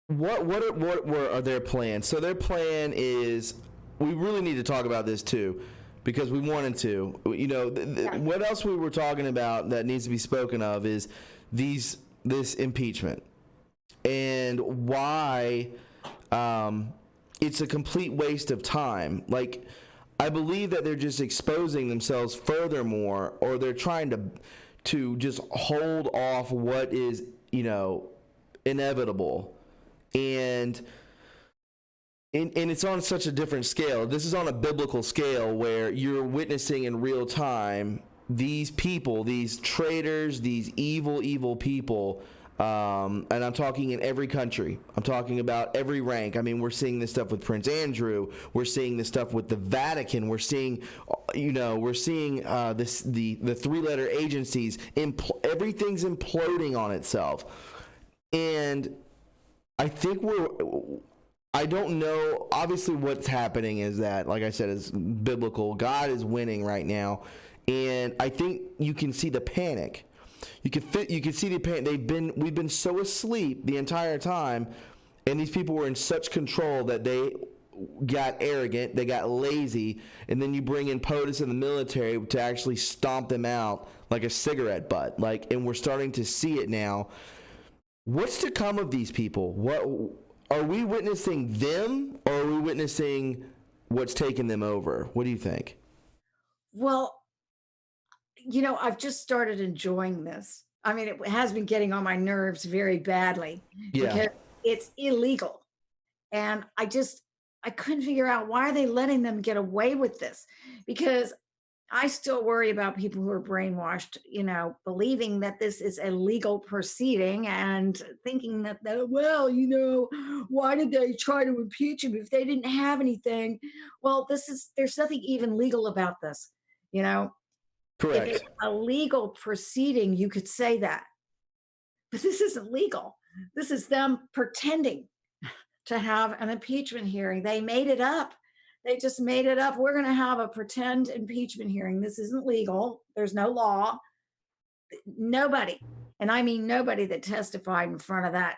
what are their plans? So their plan is, we really need to talk about this too, because we wanted to. What else we were talking about that needs to be spoken of is this impeachment, and why it's a complete waste of time. Like, I believe that they're just exposing themselves furthermore, or they're trying to just hold off what is, inevitable. And it's on such a different scale. This is on a biblical scale where you're witnessing in real time these people, these traitors, these evil people. And I'm talking in every country. I'm talking about every rank. I mean, we're seeing this stuff with Prince Andrew. We're seeing this stuff with the Vatican. We're seeing, the three-letter agencies. Everything's imploding on itself. And I think I don't know. Obviously, what's happening is that, like I said, is biblical. God is winning right now. And I think you can see the panic. You can see the panic. We've been so asleep the entire time, and these people were in such control that they got arrogant, they got lazy, and then you bring in POTUS and the military to actually stomp them out like a cigarette butt. And we're starting to see it now. What's to come of these people? What are we witnessing them, or are we witnessing what's taken them over? What do you think? Well, I've just started enjoying this. I mean, it has been getting on my nerves very badly because it's illegal. And I couldn't figure out, why are they letting them get away with this? Because I still worry about people who are brainwashed, believing that this is a legal proceeding and thinking that, well, why did they try to impeach him if they didn't have anything? Well, there's nothing even legal about this, Correct. If it's a legal proceeding, you could say that. But this isn't legal. This is them pretending to have an impeachment hearing. They made it up. They just made it up. We're going to have a pretend impeachment hearing. This isn't legal. There's no law. Nobody, and I mean nobody that testified in front of that,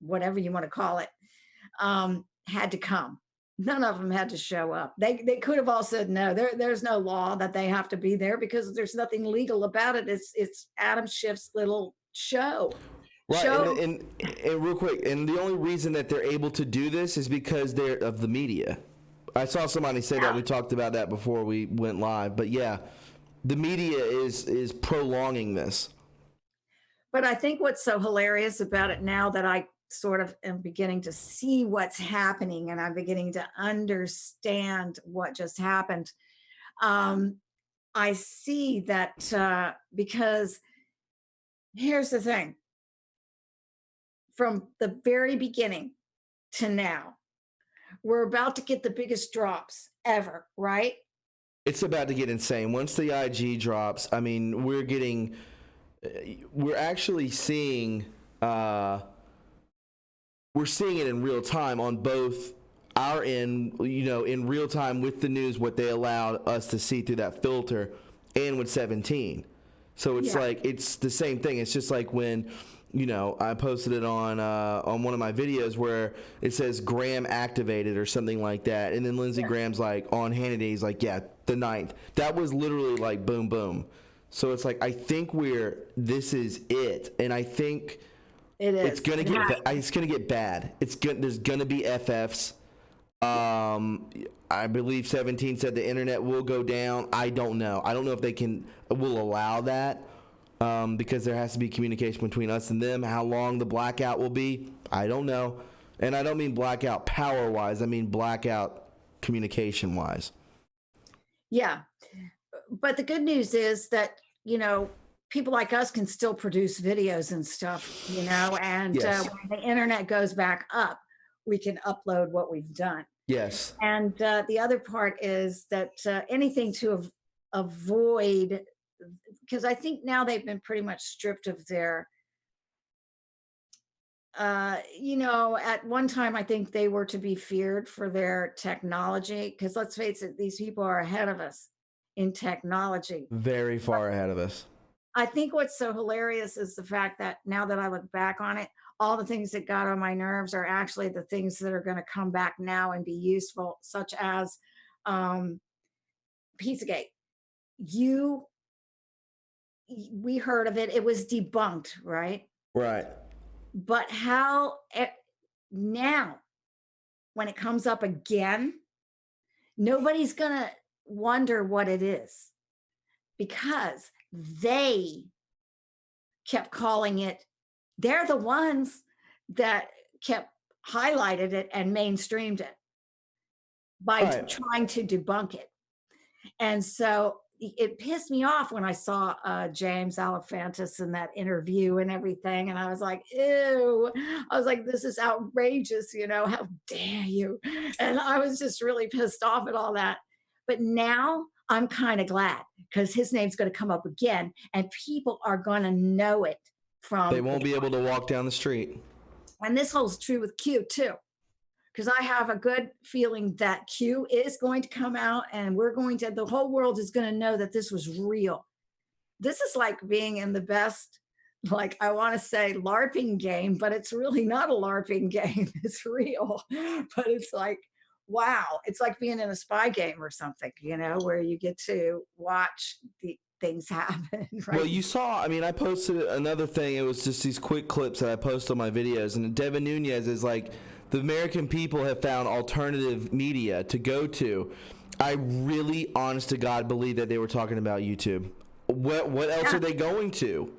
whatever you want to call it, had to come. None of them had to show up. They could have all said no. There's no law that they have to be there because there's nothing legal about it. It's Adam Schiff's little show. Right, and real quick, and the only reason that they're able to do this is because they're of the media. I saw somebody say that. We talked about that before we went live, but yeah, the media is prolonging this. But I think what's so hilarious about it now that I sort of am beginning to see what's happening and I'm beginning to understand what just happened. I see that because here's the thing. From the very beginning to now, we're about to get the biggest drops ever, right? It's about to get insane. Once the IG drops, I mean, we're actually seeing, we're seeing it in real time on both our end, in real time with the news, what they allowed us to see through that filter, and with 17. So it's like, it's the same thing. It's just like when, I posted it on one of my videos where it says Graham activated or something like that. And then Lindsey Graham's like on Hannity, he's like, yeah, the 9th. That was literally like boom, boom. So it's like, I think this is it. And I think it's going to get bad. There's going to be FFs. I believe 17 said the internet will go down. I don't know. I don't know if they will allow that, because there has to be communication between us and them. How long the blackout will be, I don't know. And I don't mean blackout power-wise. I mean blackout communication-wise. Yeah. But the good news is that, people like us can still produce videos and stuff, and Yes. when the internet goes back up, we can upload what we've done. Yes. And the other part is that anything to avoid, because I think now they've been pretty much stripped of their, at one time, I think they were to be feared for their technology, because let's face it, these people are ahead of us in technology. Very far ahead of us. I think what's so hilarious is the fact that now that I look back on it, all the things that got on my nerves are actually the things that are going to come back now and be useful, such as Pizzagate. We heard of it, it was debunked, right? Right. But now, when it comes up again, nobody's going to wonder what it is, because they kept calling it, they're the ones that kept highlighted it and mainstreamed it by trying to debunk it. And so it pissed me off when I saw James Alefantis in that interview and everything. And I was like, ew. I was like, this is outrageous. How dare you? And I was just really pissed off at all that. But now I'm kind of glad, because his name's going to come up again and people are going to know it from. They won't be able to walk down the street. And this holds true with Q too, because I have a good feeling that Q is going to come out and the whole world is going to know that this was real. This is like being in the best, like I want to say LARPing game, but it's really not a LARPing game. It's real, but it's like, wow, it's like being in a spy game or something, where you get to watch the things happen. Right? Well, you saw, I posted another thing. It was just these quick clips that I post on my videos. And Devin Nunes is like, the American people have found alternative media to go to. I really, honest to God, believe that they were talking about YouTube. What else are they going to?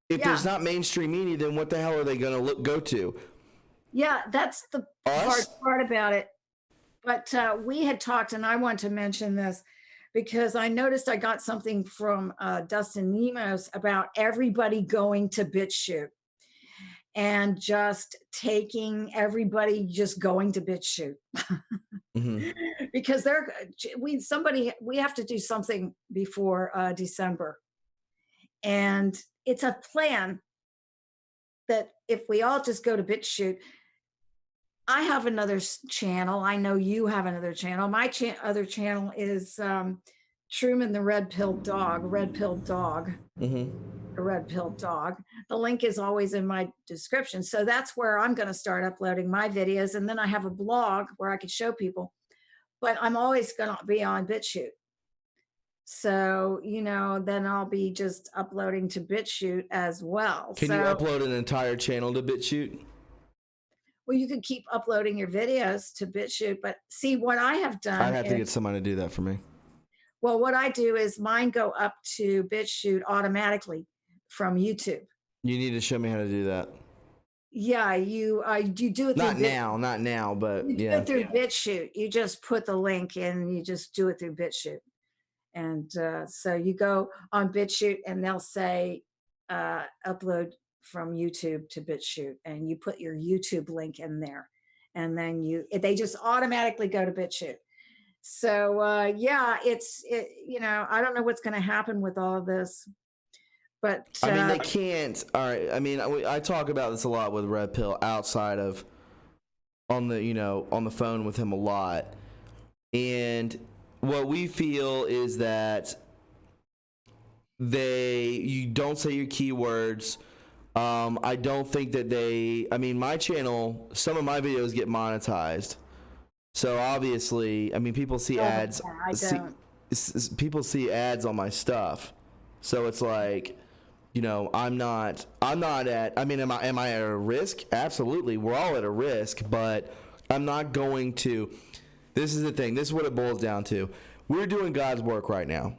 If there's not mainstream media, then what the hell are they going to go to? Yeah, that's the hard part about it. But we had talked, and I want to mention this because I noticed I got something from Dustin Nemos about everybody going to BitChute and just taking everybody just going to BitChute. Mm-hmm. Because we have to do something before December. And it's a plan that if we all just go to BitChute, I have another channel. I know you have another channel. My other channel is Truman the Red Pilled Dog. Mm-hmm. The Red Pilled Dog. The link is always in my description. So that's where I'm going to start uploading my videos. And then I have a blog where I could show people. But I'm always going to be on BitChute. So, then I'll be just uploading to BitChute as well. Can you upload an entire channel to BitChute? Well, you can keep uploading your videos to BitChute, but see what I have done. I have to get someone to do that for me. Well, what I do is mine go up to BitChute automatically from YouTube. You need to show me how to do that. Yeah, you do it. Not now, but you do it through BitChute. You just put the link in, you just do it through BitChute. And so you go on BitChute and they'll say upload from YouTube to BitChute, and you put your YouTube link in there, and then they just automatically go to BitChute. So I don't know what's going to happen with all of this, but they can't. All right. I talk about this a lot with Red Pill outside of on the phone with him a lot, and what we feel is that you don't say your keywords. I don't think that my channel, some of my videos get monetized. So obviously, people see ads. People see ads on my stuff. So it's like, I'm not at, am I at a risk? Absolutely. We're all at a risk, but I'm not going to. This is the thing. This is what it boils down to. We're doing God's work right now.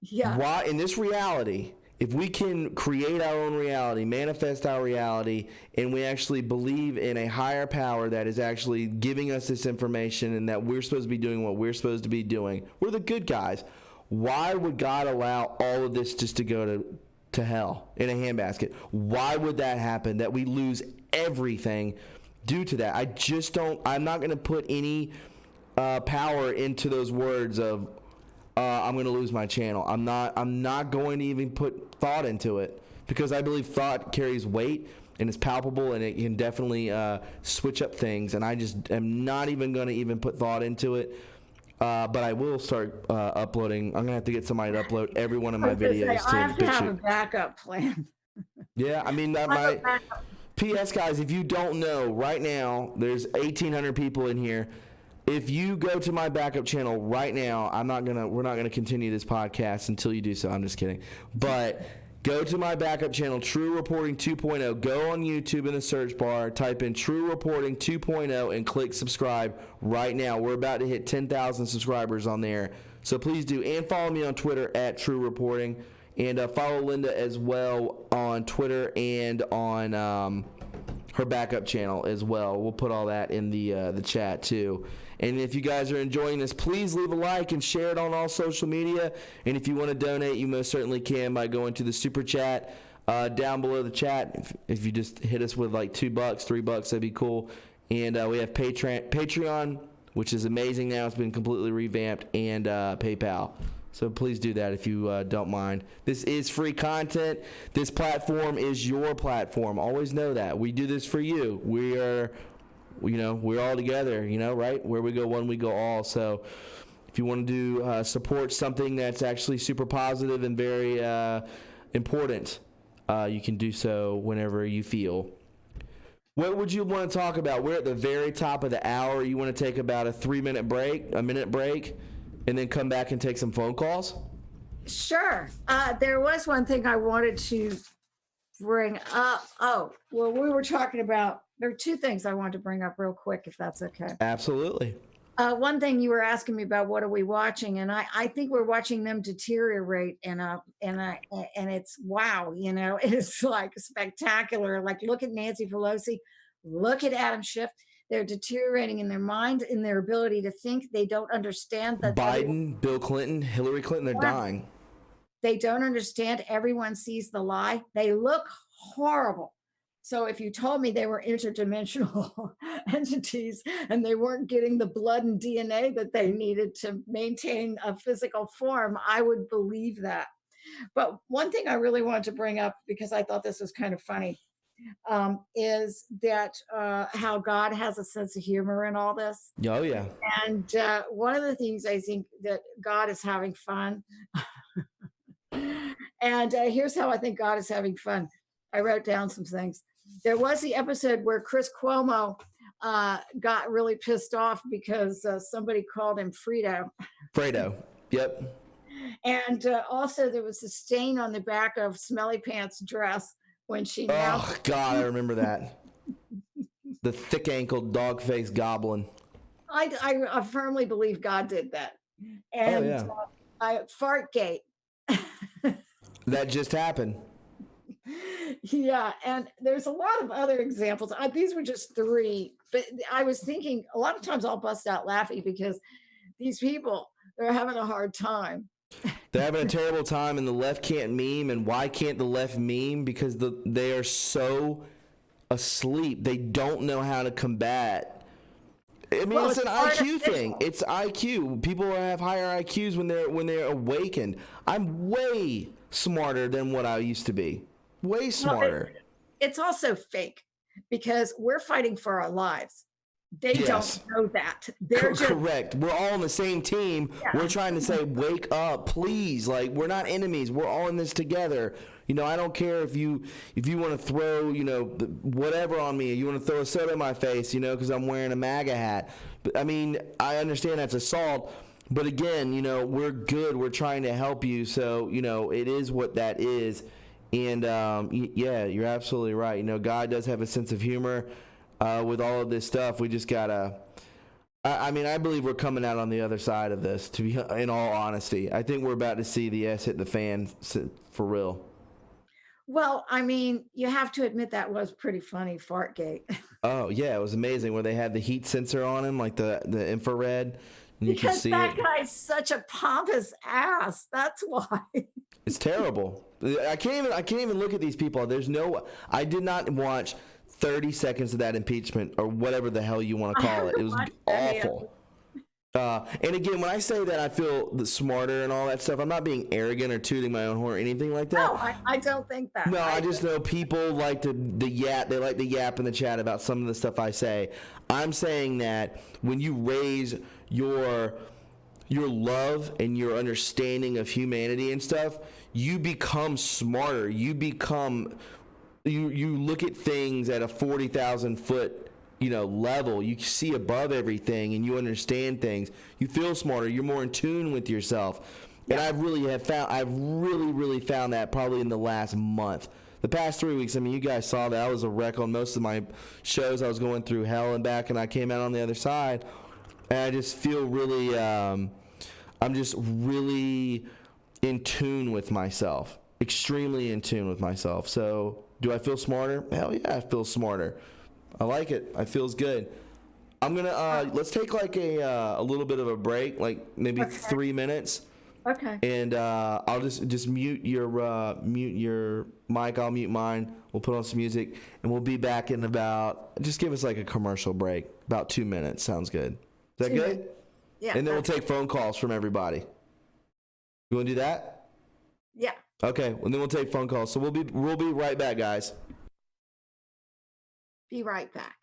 Yeah. Why in this reality, if we can create our own reality, manifest our reality, and we actually believe in a higher power that is actually giving us this information and that we're supposed to be doing what we're supposed to be doing, we're the good guys. Why would God allow all of this just to go to hell in a handbasket? Why would that happen, that we lose everything due to that? I just don't. I'm not going to put any power into those words of I'm going to lose my channel. I'm not going to even put thought into it, because I believe thought carries weight and is palpable, and it can definitely switch up things. And I just am not even going to even put thought into it. But I will start uploading. I'm going to have to get somebody to upload every one of my videos. I have to have a backup plan. Yeah, I mean, my P.S. guys, if you don't know, right now there's 1,800 people in here. If you go to my backup channel right now, we're not gonna continue this podcast until you do so. I'm just kidding. But go to my backup channel, TRUreporting 2.0. Go on YouTube in the search bar, type in TRUreporting 2.0, and click subscribe right now. We're about to hit 10,000 subscribers on there, so please do. And follow me on Twitter at TRUreporting, and follow Linda as well on Twitter and on her backup channel as well. We'll put all that in the chat too. And if you guys are enjoying this, please leave a like and share it on all social media. And if you want to donate, you most certainly can by going to the super chat down below the chat. If you just hit us with like $2, $3, that'd be cool. And we have Patreon, which is amazing now. It's been completely revamped, and PayPal. So please do that if you don't mind. This is free content. This platform is your platform. Always know that. We do this for you. We're all together, right? Where we go one, we go all. So if you want to do support something that's actually super positive and very important, you can do so whenever you feel. What would you want to talk about? We're at the very top of the hour. You want to take about a minute break, and then come back and take some phone calls? Sure. There was one thing I wanted to bring up. We were talking about, there are two things I wanted to bring up real quick, if that's okay. Absolutely. One thing you were asking me about, what are we watching? And I think we're watching them deteriorate, and it's wow, it's like spectacular. Like, look at Nancy Pelosi, look at Adam Schiff. They're deteriorating in their mind, in their ability to think. They don't understand that Biden, Bill Clinton, Hillary Clinton, they're dying. They don't understand. Everyone sees the lie. They look horrible. So if you told me they were interdimensional entities and they weren't getting the blood and DNA that they needed to maintain a physical form, I would believe that. But one thing I really wanted to bring up, because I thought this was kind of funny, is that how God has a sense of humor in all this. Oh, yeah. And one of the things I think that God is having fun. And here's how I think God is having fun. I wrote down some things. There was the episode where Chris Cuomo got really pissed off because somebody called him Fredo. Fredo, yep. And also there was a stain on the back of Smelly Pants' dress when she Oh, God, I remember that. The thick-ankled, dog-faced goblin. I firmly believe God did that. And Fartgate. That just happened. Yeah, and there's a lot of other examples. These were just three, but I was thinking a lot of times I'll bust out laughing because these people, they're having a hard time. They're having a terrible time, and the left can't meme. And why can't the left meme? Because they are so asleep. They don't know how to combat. I mean, it's an IQ thing. It's IQ. People have higher IQs when they're awakened. I'm way smarter than what I used to be. Way smarter. Well, it's also fake because we're fighting for our lives. They don't know that. They're correct. We're all on the same team. Yeah. We're trying to say, wake up, please. Like, we're not enemies. We're all in this together. I don't care if you want to throw, whatever on me. You want to throw a soda in my face, because I'm wearing a MAGA hat. But, I mean, I understand that's assault. But again, we're good. We're trying to help you. So, it is what that is. And, yeah, you're absolutely right. God does have a sense of humor with all of this stuff. We just got to I mean, I believe we're coming out on the other side of this. To be, in all honesty, I think we're about to see the S hit the fan for real. Well, I mean, you have to admit that was pretty funny, Fartgate. Oh yeah, it was amazing where they had the heat sensor on him, like the infrared, and you could Because see that it. guy's such a pompous ass. That's why. It's terrible. I can't even look at these people. There's no. I did not watch 30 seconds of that impeachment or whatever the hell you want to I call it. It haven't was watched any of awful. And again, when I say that I feel smarter and all that stuff, I'm not being arrogant or tooting my own horn or anything like that. No, I don't think that. No, I just know people like the yap. They like the yap in the chat about some of the stuff I say. I'm saying that when you raise your love and your understanding of humanity and stuff, you become smarter. You look at things at a 40,000 foot level. You see above everything and you understand things. You feel smarter. You're more in tune with yourself. And I've really found that probably in the last month. The past 3 weeks, I mean, you guys saw that I was a wreck on most of my shows. I was going through hell and back, and I came out on the other side. And I just feel really, I'm just really in tune with myself. Extremely in tune with myself. So, do I feel smarter? Hell yeah, I feel smarter. I like it. It feels good. I'm gonna let's take like a little bit of a break, like maybe 3 minutes. Okay. And I'll just mute your mic. I'll mute mine. We'll put on some music, and we'll be back in about. Just give us like a commercial break, about 2 minutes. Sounds good. Is that good? Yeah. And then we'll take phone calls from everybody. You want to do that? Yeah. Okay. And then we'll take phone calls. So we'll be right back, guys. Be right back.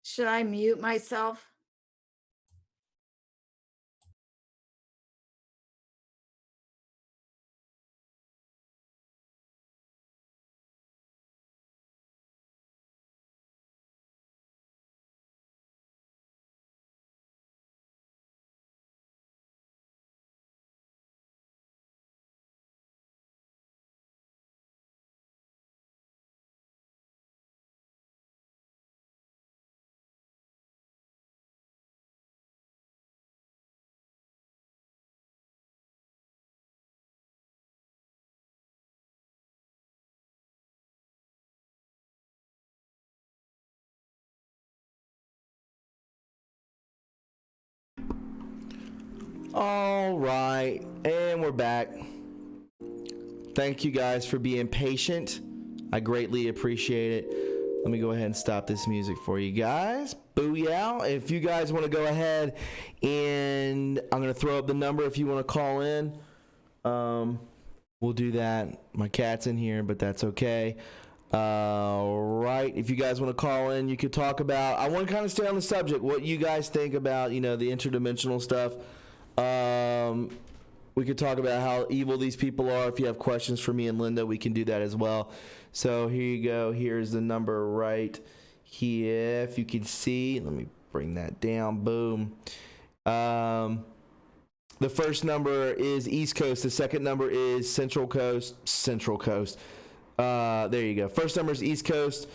Should I mute myself? All right, and we're back. Thank you guys for being patient. I greatly appreciate it. Let me go ahead and stop this music for you guys. Booyah. If you guys want to go ahead, and I'm going to throw up the number if you want to call in. We'll do that. My cat's in here, but that's okay. Right. If you guys want to call in, you could talk about, I want to kind of stay on the subject, what you guys think about, the interdimensional stuff. We could talk about how evil these people are. If you have questions for me and Linda, we can do that as well. So here you go. Here's the number right here. If you can see, let me bring that down. Boom. The first number is East Coast. The second number is Central Coast. There you go. First number is East Coast.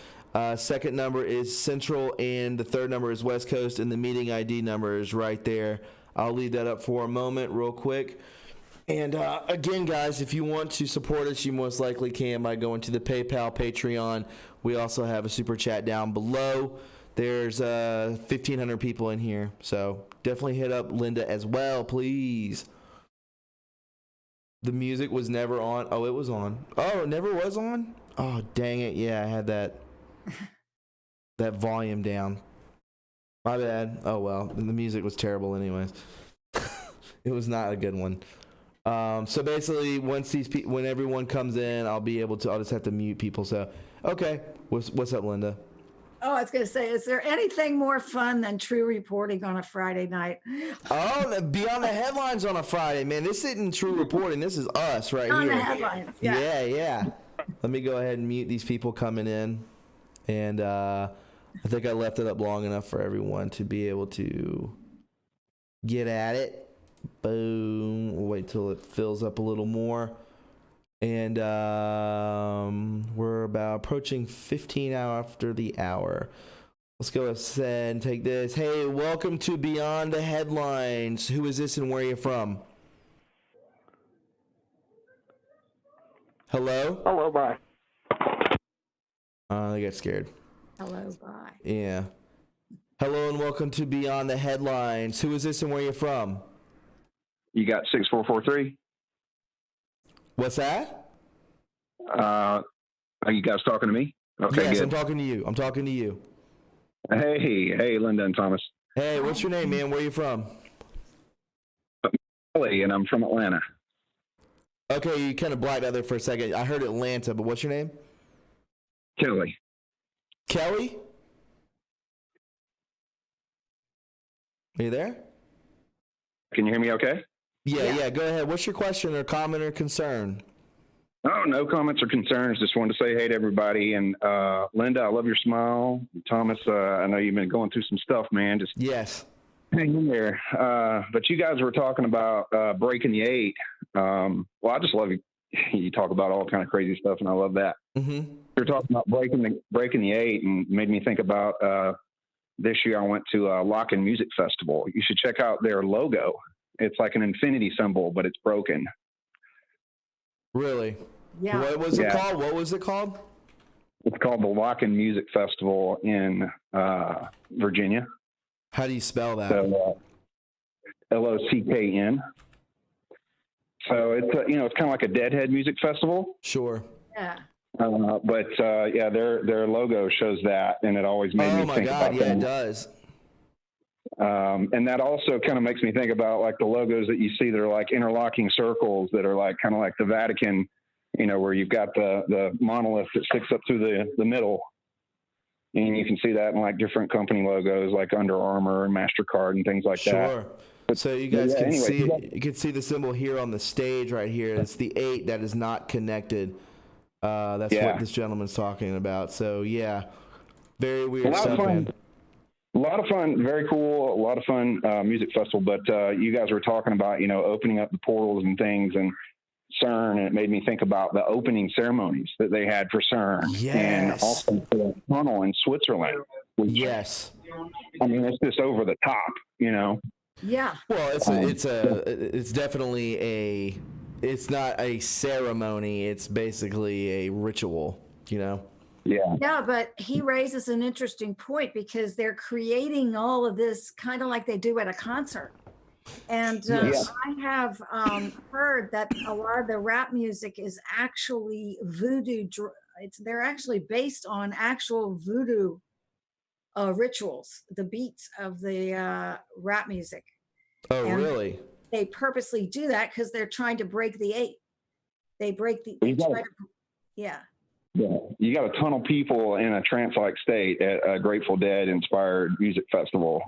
Second number is Central, and the third number is West Coast, and the meeting ID number is right there. I'll leave that up for a moment real quick. And again, guys, if you want to support us, you most likely can by going to the PayPal, Patreon. We also have a super chat down below. There's 1,500 people in here, so definitely hit up Linda as well, please. The music was never on. Oh, it was on. Oh, it never was on? Oh, dang it. Yeah, I had that volume down. My bad. Oh, well. The music was terrible anyways. It was not a good one. So basically, when everyone comes in, I'll just have to mute people. So, okay. What's up, Linda? Oh, I was going to say, is there anything more fun than True Reporting on a Friday night? Oh, Beyond the Headlines on a Friday, man. This isn't True Reporting. This is us right on here. On the headlines, yeah. Yeah. Let me go ahead and mute these people coming in. And I think I left it up long enough for everyone to be able to get at it. Boom. We'll wait till it fills up a little more. And we're about approaching 15 after the hour. Let's go ahead and take this. Hey, welcome to Beyond the Headlines. Who is this and where are you from? Hello? Hello, bye. They got scared. Hello, bye. Yeah. Hello and welcome to Beyond the Headlines. Who is this and where are you from? You got 6443? What's that? Are you guys talking to me? Okay, yes, good. I'm talking to you. Hey, Linda and Thomas. Hey, what's your name, man? Where are you from? Kelly, and I'm from Atlanta. Okay, you kind of blacked out there for a second. I heard Atlanta, but what's your name? Kelly. Kelly? Are you there? Can you hear me okay? Yeah, go ahead. What's your question or comment or concern? Oh, no comments or concerns. Just wanted to say hey to everybody. And Linda, I love your smile. Thomas, I know you've been going through some stuff, man. Just yes. Hang in there. But you guys were talking about breaking the 8. Well, I just love you. You talk about all kind of crazy stuff, and I love that. Mm-hmm. You're talking about breaking the 8, and made me think about this year I went to Lock-In Music Festival. You should check out their logo. It's like an infinity symbol, but it's broken. Really? Yeah. What was it called? What was it called? It's called the Lock-In Music Festival in Virginia. How do you spell that? So, Lockn. So it's it's kind of like a Deadhead music festival. Sure. Yeah. But their logo shows that, and it always made me think about that. Oh my God! Yeah, it does. And that also kind of makes me think about like the logos that you see that are like interlocking circles that are like kind of like the Vatican, where you've got the monolith that sticks up through the middle. And you can see that in like different company logos like Under Armour and MasterCard and things like that. Sure. So you guys can anyway, see it. You can see the symbol here on the stage right here. It's the 8 that is not connected. That's what this gentleman's talking about. So yeah, very weird stuff, man. A lot of fun, very cool. A lot of fun music festival. But you guys were talking about, opening up the portals and things and CERN, and it made me think about the opening ceremonies that they had for CERN, and also for the tunnel in Switzerland. Yes. I mean, it's just over the top, Yeah. Well, it's definitely it's not a ceremony. It's basically a ritual, Yeah. Yeah, but he raises an interesting point because they're creating all of this kind of like they do at a concert. And I have heard that a lot of the rap music is actually voodoo. They're actually based on actual voodoo rituals, the beats of the rap music. Oh, and really? They purposely do that because they're trying to break the 8. They break the. Yeah. Yeah, you got to tunnel people in a trance-like state at a Grateful Dead-inspired music festival.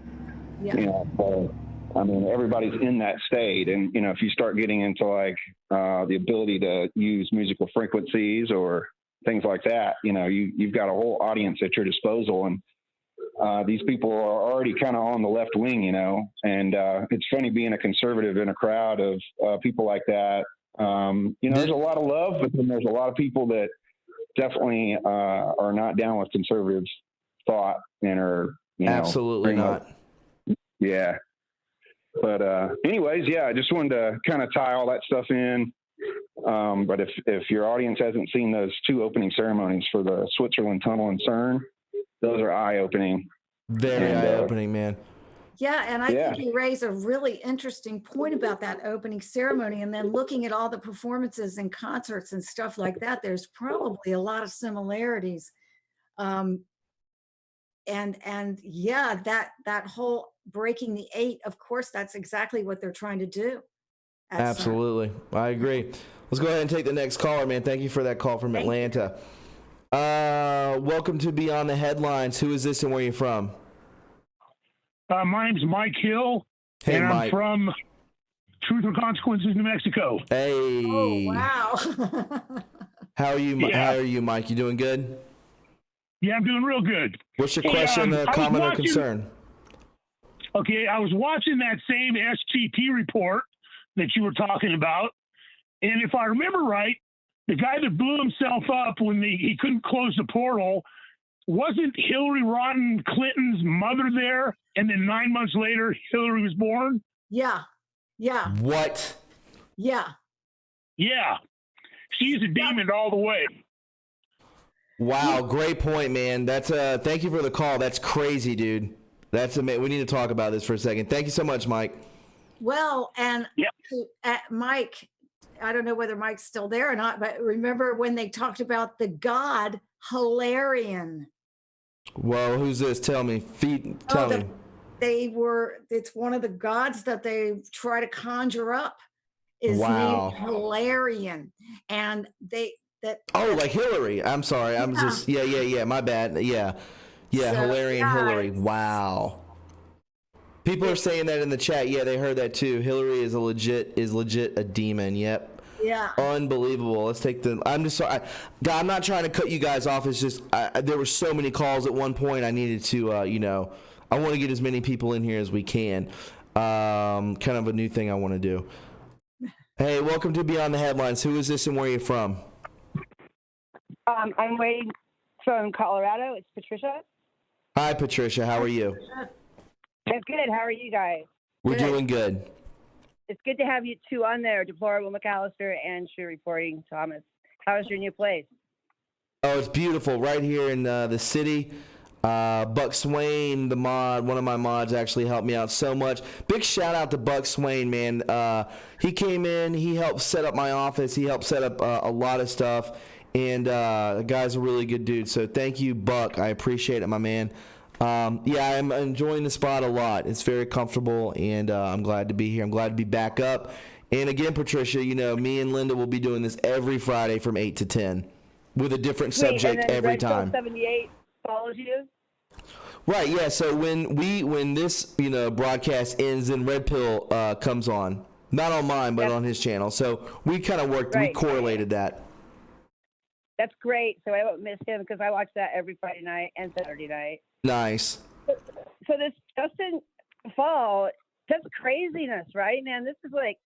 Yeah. So, I mean, everybody's in that state, and if you start getting into like the ability to use musical frequencies or things like that, you've got a whole audience at your disposal, and these people are already kind of on the left wing, and it's funny being a conservative in a crowd of people like that. There's a lot of love, but then there's a lot of people that definitely are not down with conservative thought and are absolutely not. Yeah. But anyways, I just wanted to kind of tie all that stuff in. But if your audience hasn't seen those 2 opening ceremonies for the Switzerland Tunnel and CERN, those are eye-opening. Very eye-opening, man. Yeah, and I think you raise a really interesting point about that opening ceremony, and then looking at all the performances and concerts and stuff like that, there's probably a lot of similarities. And that whole breaking the 8, of course, that's exactly what they're trying to do. Absolutely. I agree. Let's go ahead and take the next caller, man. Thank you for that call from Atlanta. Welcome to Beyond the Headlines. Who is this and where are you from? My name's Mike Hill, and I'm from Truth or Consequences, New Mexico. Hey. Oh, wow. How are you? Yeah. How are you, Mike? You doing good? Yeah, I'm doing real good. What's your question, comment, or concern? Okay, I was watching that same SGP report that you were talking about, and if I remember right, the guy that blew himself up when he couldn't close the portal, wasn't Hillary Rodham Clinton's mother there? And then 9 months later, Hillary was born? Yeah. What? Yeah. She's a demon all the way. Wow, great point, man. That's thank you for the call. That's crazy, dude. That's amazing. We need to talk about this for a second. Thank you so much, Mike. Well, and Mike, I don't know whether Mike's still there or not, but remember when they talked about the god Hilarion? Well, who's this? Tell me. Tell me. It's one of the gods that they try to conjure up is wow. named Hilarion. And like Hillary. I'm sorry. I'm just, my bad. Yeah. Hilarion, Hillary. Wow. People are saying that in the chat. Yeah, they heard that too. Hillary is legit a demon. Yep. Yeah. Unbelievable. Let's take I'm just sorry. I'm not trying to cut you guys off. It's just there were so many calls at one point. I needed to, I want to get as many people in here as we can. Kind of a new thing I want to do. Hey, welcome to Beyond the Headlines. Who is this and where are you from? I'm waiting from Colorado. It's Patricia. Hi, Patricia. How are you? I'm good. How are you guys? We're doing good. It's good to have you two on there, Deplorable McAllister and TRUreporting Thomas. How's your new place? Oh, it's beautiful. Right here in the city. Buck Swain, the mod, one of my mods, actually helped me out so much. Big shout out to Buck Swain, man. He came in. He helped set up my office. He helped set up a lot of stuff. And the guy's a really good dude. So thank you, Buck. I appreciate it, my man. I'm enjoying the spot a lot. It's very comfortable, and I'm glad to be here. I'm glad to be back up. And again, Patricia, me and Linda will be doing this every Friday from 8 to 10 with a different subject every time. 78 follows you? Right, yeah. So when this broadcast ends, and Red Pill comes on, not on mine, but on his channel. So we kind of worked, we correlated that. That's great. So I won't miss him because I watch that every Friday night and Saturday night. Nice. So this Justin Fall, that's craziness, right, man? This is like,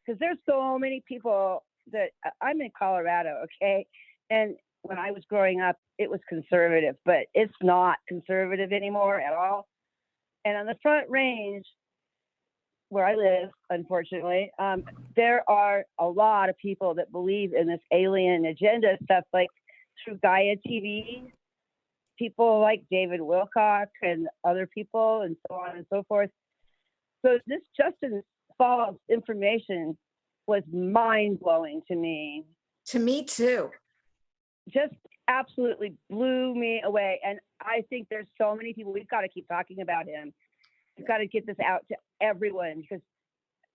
because there's so many people that I'm in Colorado, okay, and when I was growing up, it was conservative, but it's not conservative anymore at all. And on the Front Range, where I live, unfortunately, there are a lot of people that believe in this alien agenda stuff, like through Gaia TV, people like David Wilcock and other people, and so on and so forth. So this Justin Falls information was mind-blowing to me. To me too. Just absolutely blew me away. And I think there's so many people, we've got to keep talking about him. We've got to get this out to everyone, because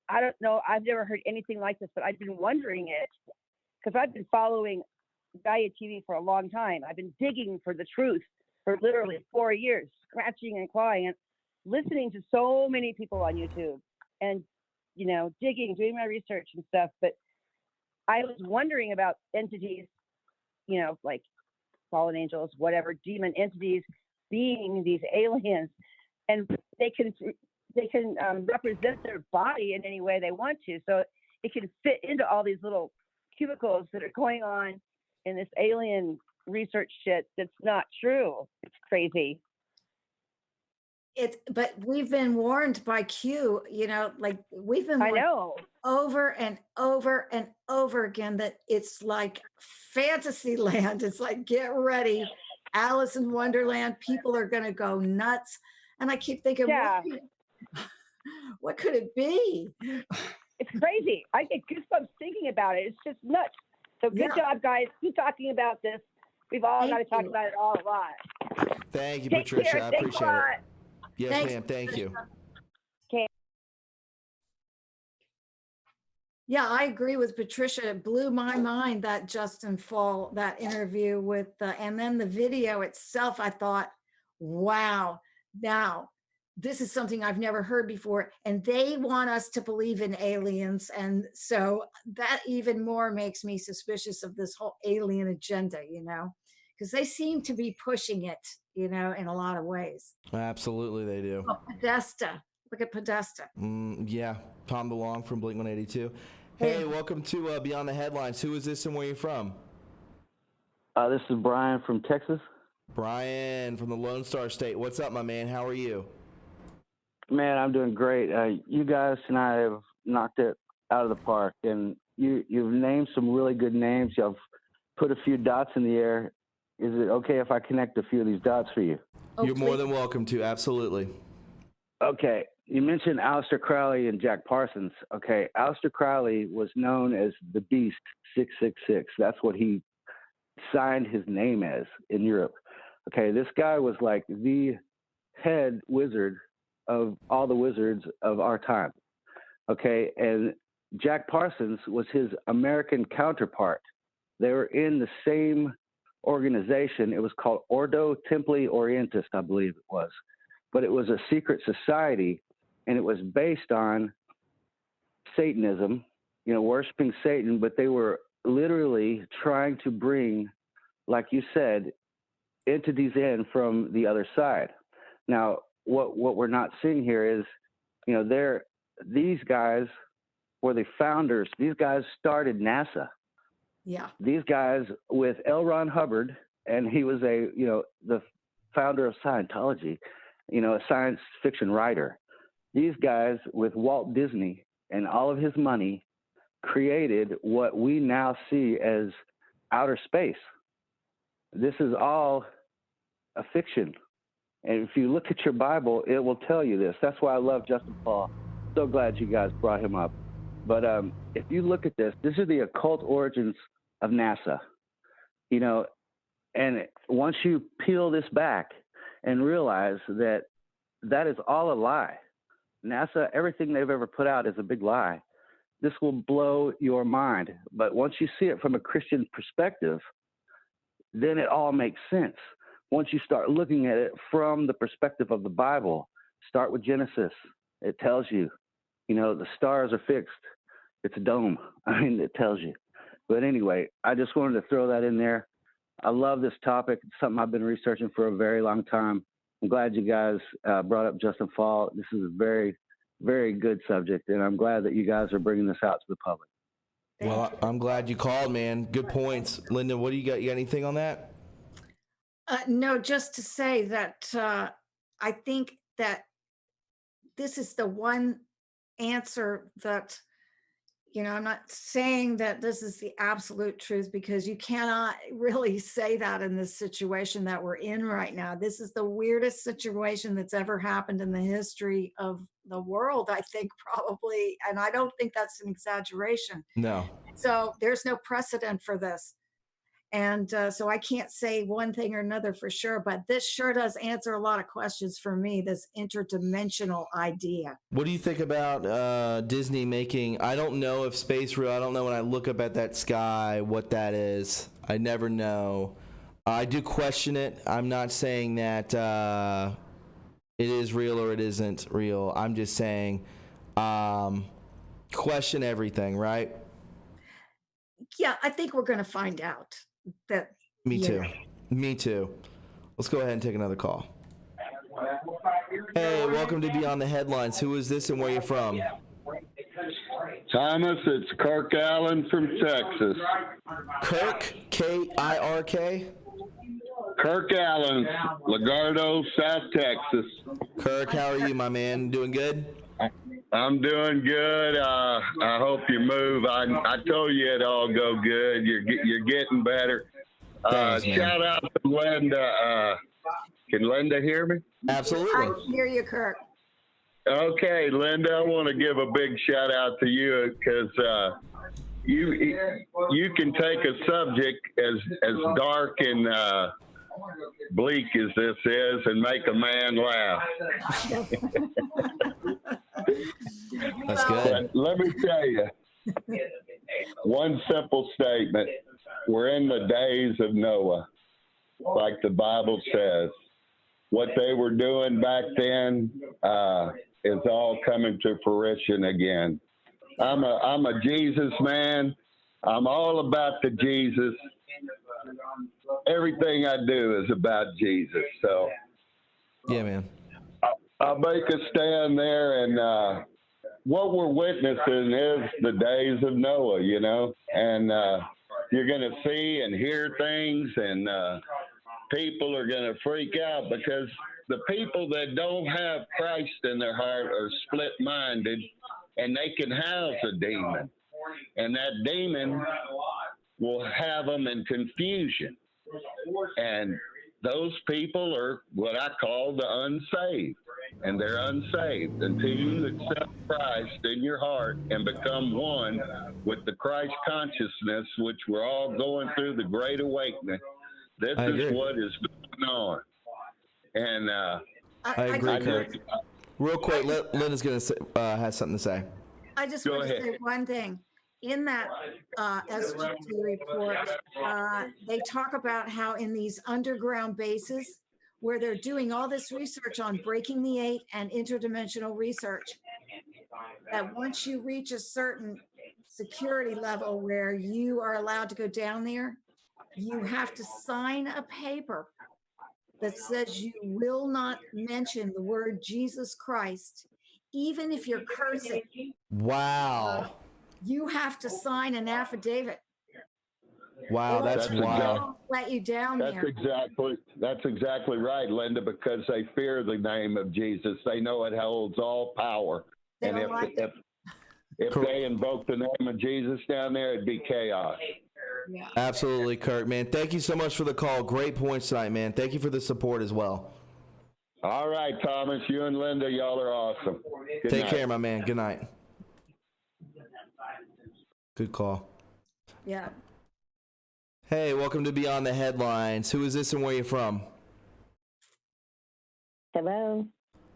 I don't know, I've never heard anything like this, but I've been wondering it because I've been following Gaia TV for a long time. I've been digging for the truth for literally 4 years, scratching and clawing and listening to so many people on YouTube and, digging, doing my research and stuff. But I was wondering about entities, like fallen angels, whatever, demon entities being these aliens, and they can represent their body in any way they want to. So it can fit into all these little cubicles that are going on in this alien research shit that's not true. It's crazy. But we've been warned by Q, like we've been warned over and over and over again that it's like fantasy land. It's like, get ready, Alice in Wonderland. People are going to go nuts. And I keep thinking, what could it be? It's crazy. I get goosebumps thinking about it. It's just nuts. So good job, guys. Keep talking about this. We've all got to talk about it all a lot. Thank you, Take Patricia. care. I Thanks appreciate it. Yes, Thanks, ma'am. Thank you. Okay. Yeah, I agree with Patricia. It blew my mind, that Justin Fall, that interview with, and then the video itself, I thought, wow, now this is something I've never heard before. And they want us to believe in aliens. And so that even more makes me suspicious of this whole alien agenda, because they seem to be pushing it, in a lot of ways. Absolutely, they do. Oh, Podesta. Look at Podesta. Yeah, Tom DeLong from Blink-182. Hey, welcome to Beyond the Headlines. Who is this and where are you from? This is Brian from Texas. Brian from the Lone Star State. What's up, my man? How are you? Man, I'm doing great. You guys tonight have knocked it out of the park, and you've named some really good names. You've put a few dots in the air. Is it okay if I connect a few of these dots for you? You're more than welcome to. Absolutely. Okay. You mentioned Aleister Crowley and Jack Parsons. Okay. Aleister Crowley was known as the Beast 666. That's what he signed his name as in Europe. Okay. This guy was like the head wizard of all the wizards of our time. Okay. And Jack Parsons was his American counterpart. They were in the same organization. It was called Ordo Templi Orientis, I believe it was. But it was a secret society, and it was based on Satanism, worshiping Satan, but they were literally trying to bring, like you said, entities in from the other side. Now, what we're not seeing here is, these guys were the founders. These guys started NASA. Yeah. These guys with L. Ron Hubbard, and he was the founder of Scientology, a science fiction writer. These guys with Walt Disney and all of his money created what we now see as outer space. This is all a fiction. And if you look at your Bible, it will tell you this. That's why I love Justin Paul. So glad you guys brought him up. But if you look at this, these are the occult origins of NASA. And once you peel this back and realize that that is all a lie, NASA, everything they've ever put out is a big lie. This will blow your mind. But once you see it from a Christian perspective, then it all makes sense. once you start looking at it from the perspective of the Bible, start with Genesis. It tells you, the stars are fixed. It's a dome. I mean, it tells you. But anyway, I just wanted to throw that in there. I love this topic. It's something I've been researching for a very long time. I'm glad you guys brought up Justin Fall. This is a very, very good subject, and I'm glad that you guys are bringing this out to the public. Well, I'm glad you called, man. Good points. Linda, what do you got? You got anything on that? No, just to say that I think that this is the one answer that, I'm not saying that this is the absolute truth, because you cannot really say that in this situation that we're in right now. This is the weirdest situation that's ever happened in the history of the world, I think, probably. And I don't think that's an exaggeration. No. So there's no precedent for this. And so I can't say one thing or another for sure, but this sure does answer a lot of questions for me, this interdimensional idea. What do you think about Disney making, I don't know if space real, I don't know when I look up at that sky what that is. I never know. I do question it. I'm not saying that it is real or it isn't real. I'm just saying question everything, right? Yeah, I think we're going to find out that. Me too. Me too. Let's go ahead and take another call. Hey, welcome to Beyond the Headlines. Who is this and where you from? Thomas, it's Kirk Allen from Texas. Kirk, K-I-R-K? Kirk Allen, Lagardo, South Texas. Kirk, how are you, my man? Doing good? I'm doing good. I hope you move. I told you it'd all go good. You're getting better. Thanks, shout out to Linda. Can Linda hear me? Absolutely. I can hear you, Kirk. Okay, Linda, I want to give a big shout out to you because you can take a subject as dark and bleak as this is and make a man laugh. That's good. But let me tell you, one simple statement. We're in the days of Noah, like the Bible says. What they were doing back then is all coming to fruition again. I'm a Jesus man. I'm all about the Jesus. Everything I do is about Jesus. So Yeah, man. I'll make a stand there, and what we're witnessing is the days of Noah, and you're going to see and hear things, and people are going to freak out because the people that don't have Christ in their heart are split-minded, and they can house a demon, and that demon will have them in confusion. And those people are what I call the unsaved, and they're unsaved until you accept Christ in your heart and become one with the Christ consciousness, which we're all going through the Great Awakening. This is what is going on. And I agree, Kirk. Real quick, Linda's going to has something to say. I just want to say one thing. In that SGT report, they talk about how in these underground bases where they're doing all this research on breaking the eight and interdimensional research, that once you reach a certain security level where you are allowed to go down there, you have to sign a paper that says you will not mention the word Jesus Christ, even if you're cursing. Wow. You have to sign an affidavit. Wow, that's wild. Won't let you down there. That's exactly right, Linda, because they fear the name of Jesus. They know it holds all power. They And don't like it. if they invoke the name of Jesus down there, it'd be chaos. Yeah. Absolutely, Kirk, man. Thank you so much for the call. Great points tonight, man. Thank you for the support as well. All right, Thomas, you and Linda, y'all are awesome. Good Take night. care, my man. Good night. Good call. Yeah. Hey, welcome to Beyond the Headlines. Who is this and where you from? Hello.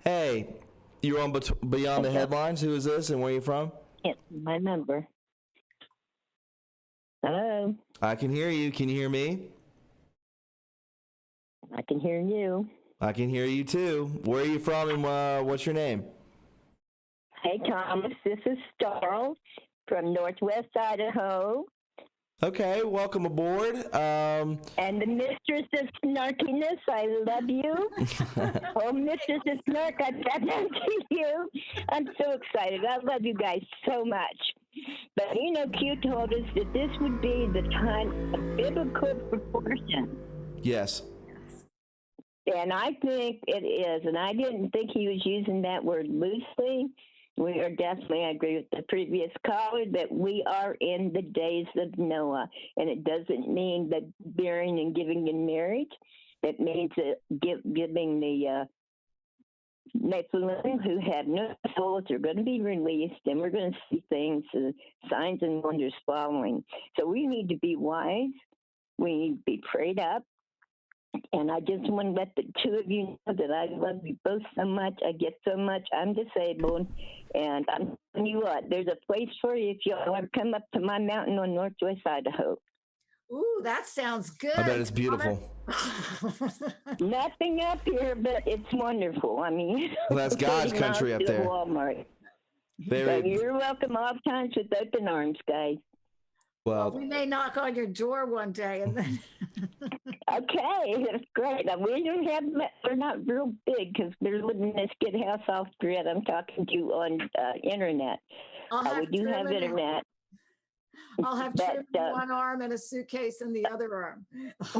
Hey, you're on Beyond the Headlines. Who is this and where you from? It's my number. Hello. I can hear you. Can you hear me? I can hear you. I can hear you too. Where are you from and what's your name? Hey, Thomas, this is Starl from Northwest Idaho. Okay, welcome aboard. And the mistress of snarkiness, I love you. Oh, mistress of snark, I got that to you. I'm so excited. I love you guys so much. But, you know, Q told us that this would be the time of biblical proportion. Yes. And I think it is. And I didn't think he was using that word loosely. We are definitely, I agree with the previous caller, that we are in the days of Noah. And it doesn't mean that bearing and giving in marriage. It means giving the Nephilim who have no souls are going to be released, and we're going to see things, signs and wonders following. So we need to be wise. We need to be prayed up. And I just want to let the two of you know that I love you both so much. I get so much. I'm disabled. And I'm telling you what, there's a place for you if you ever come up to my mountain on Northwest Idaho. Ooh, that sounds good. I bet it's beautiful. Nothing up here, but it's wonderful. I mean, Well, that's God's country up there. Walmart. So you're welcome all times with open arms, guys. Well, we may knock on your door one day and then. Okay, that's great. Now, we don't have, we're not real big because we're living in this good house off grid. I'm talking to you on internet. We do have internet. I'll have trim in one arm and a suitcase in the other arm.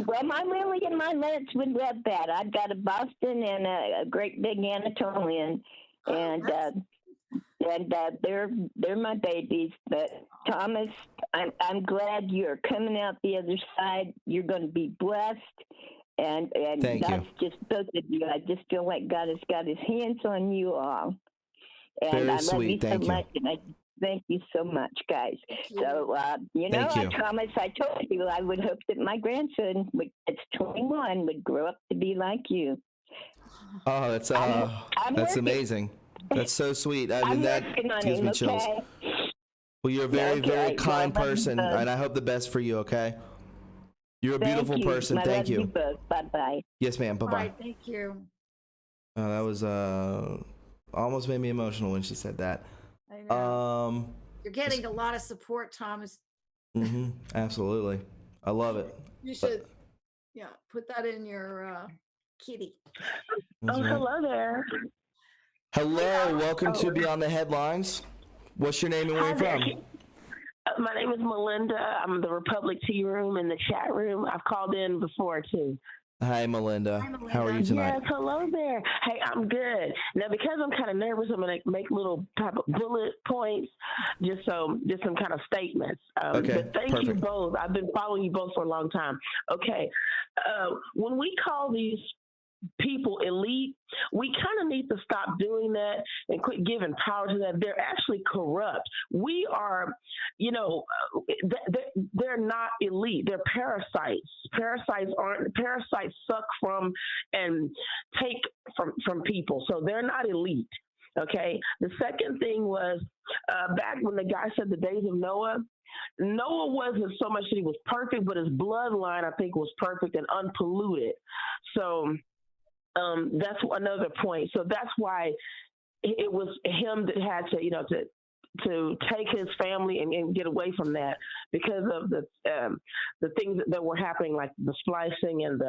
Well, my Lily and my Lance would love that. I've got a Boston and a great big Anatolian, and they're my babies. But Thomas, I'm glad you're coming out the other side. You're going to be blessed, and Thank that's you. just both of you. I just feel like God has got His hands on you all, and Very I love sweet. you so Thank you. much. And I thank you so much, guys. So you know, Thank you. I promise. I told you I would hope that my grandson, that's 21, would grow up to be like you. Oh, that's I'm that's working. Amazing. That's so sweet. I mean, I'm that working on gives him, me chills. okay? Well, you're a very, Okay, very well, kind I love you person, both. and I hope the best for you. Okay. You're a beautiful Thank you. person. I Thank love you. both. Bye-bye. Yes, ma'am. Bye All bye. right, thank you. That was almost made me emotional when she said that. I know. You're getting a lot of support, Thomas. Absolutely. I love it. You should, put that in your kitty. That's right. Hello there. Hello. Welcome to Beyond the Headlines. What's your name and where Hi you there. from? My name is Melinda. I'm in the Republic Tea Room in the chat room. I've called in before too. Hi, Melinda. How are you tonight? Yes, hello there. Hey, I'm good. Now, because I'm kind of nervous, I'm going to make little type of bullet points, just some kind of statements. Okay, but thank you perfect. both. I've been following you both for a long time. Okay. When we call these people elite, we kind of need to stop doing that and quit giving power to that. They're actually corrupt. We are, they're not elite. They're parasites. Parasites suck from and take from people. So they're not elite. Okay. The second thing was back when the guy said the days of Noah wasn't so much that he was perfect, but his bloodline, I think, was perfect and unpolluted. So that's another point. So that's why it was him that had to, to take his family and get away from that because of the things that were happening, like the splicing and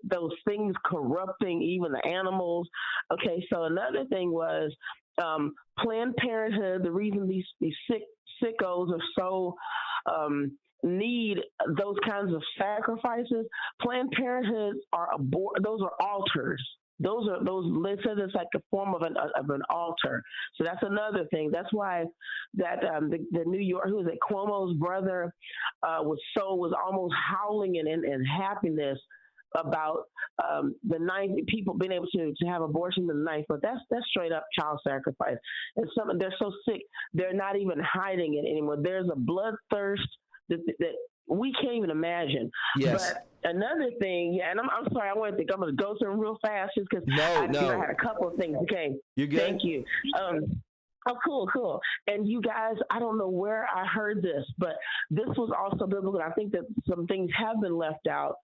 those things corrupting even the animals. Okay, so another thing was Planned Parenthood. The reason these sickos are so need those kinds of sacrifices. Planned Parenthood those are altars. They said it's like a form of an altar. So that's another thing. That's why that the New York, who was it, Cuomo's brother, was almost howling in happiness about the ninth people being able to have abortion in the ninth. But that's straight up child sacrifice. And they're so sick they're not even hiding it anymore. There's a bloodthirst that we can't even imagine. Yes. But another thing, and I'm sorry, I'm going to go through them real fast just because I had a couple of things. Okay. You're good. Thank you. Oh, cool. And you guys, I don't know where I heard this, but this was also biblical. I think that some things have been left out.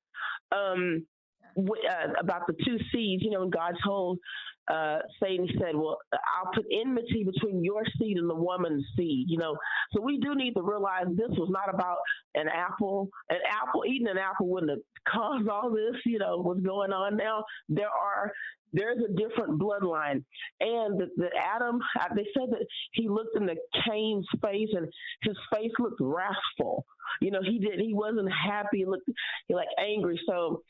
about the two seeds, when God told Satan, he said, well, I'll put enmity between your seed and the woman's seed, So we do need to realize this was not about an apple. Eating an apple wouldn't have caused all this, what's going on now. There's a different bloodline. And the Adam, they said that he looked into Cain's face and his face looked wrathful. He wasn't happy, he looked like angry. So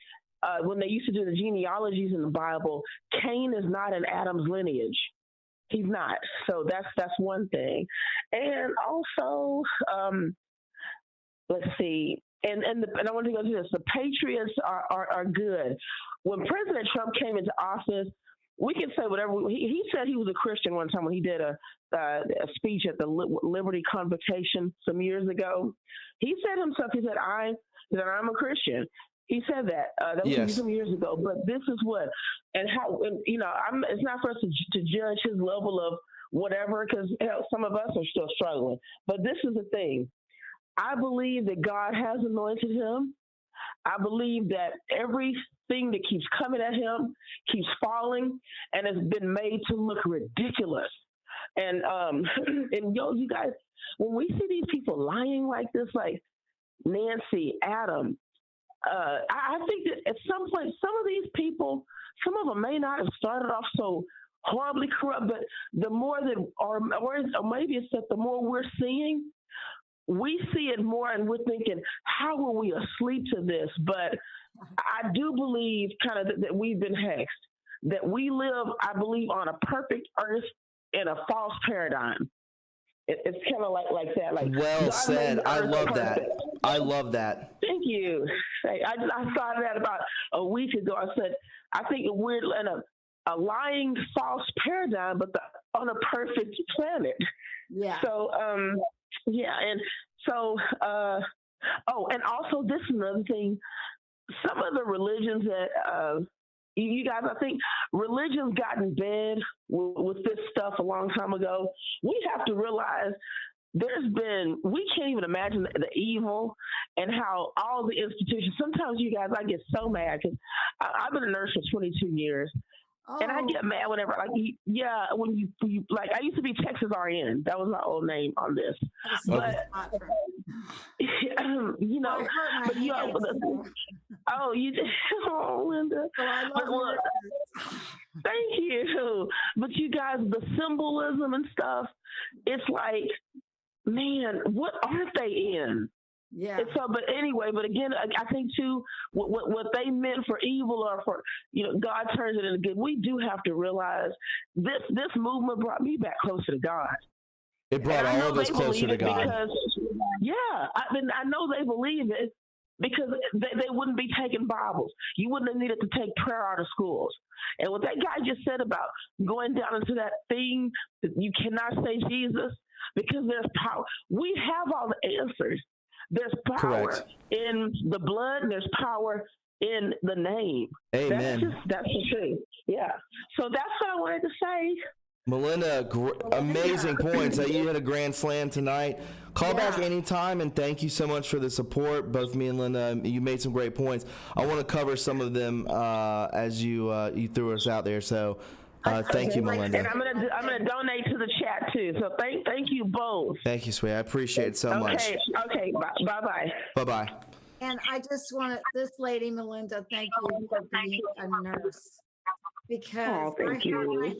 when they used to do the genealogies in the Bible, Cain is not in Adam's lineage. He's not. So that's one thing. And also, let's see. And I want to go through this. The Patriots are good. When President Trump came into office, we can say whatever. He said he was a Christian one time when he did a speech at the Liberty Convocation some years ago. He said himself, I'm a Christian. He said that. That was some years ago. But this is what, and how, it's not for us to judge his level of whatever, because some of us are still struggling. But this is the thing. I believe that God has anointed him. I believe that everything that keeps coming at him keeps falling and has been made to look ridiculous. And you guys, when we see these people lying like this, like Nancy, Adam, I think that at some point, some of these people, some of them may not have started off so horribly corrupt, but the more that, or maybe it's that the more we're seeing, we see it more and we're thinking, how were we asleep to this? But I do believe kind of that we've been hexed, that we live, I believe, on a perfect earth in a false paradigm. It's kind of like that. Like, well said. I love that. I love that. Thank you. I thought of that about a week ago. I said, I think we're in a lying false paradigm, but on a perfect planet. Yeah. So, and so, and also this is another thing. Some of the religions that you guys, I think religions got in bed with this stuff a long time ago. We have to realize we can't even imagine the evil and how all the institutions, sometimes you guys, I get so mad because I've been a nurse for 22 years. Oh. And I get mad whenever, when you like, I used to be Texas RN. That was my old name on this. But, you did. Oh, Linda. Oh, I love thank you. But you guys, the symbolism and stuff, it's like, man, what aren't they in? Yeah. And so, but again, I think too, what they meant for evil or for, God turns it into good. We do have to realize this movement brought me back closer to God. It brought all of us closer to God. Because, I know they believe it because they wouldn't be taking Bibles. You wouldn't have needed to take prayer out of schools. And what that guy just said about going down into that thing that you cannot say Jesus because there's power. We have all the answers. There's power in the blood, and there's power in the name. Amen. That's the truth. Yeah. So that's what I wanted to say. Melinda, amazing points. You had a grand slam tonight. Call back anytime, and thank you so much for the support. Both me and Linda, you made some great points. I want to cover some of them as you threw us out there. So thank you, Melinda. And I'm gonna donate to the chat too. So thank you both. Thank you, sweetie. I appreciate it so much. Okay. Bye. Bye. And I just want this lady, Melinda, thank you for being a nurse. Because I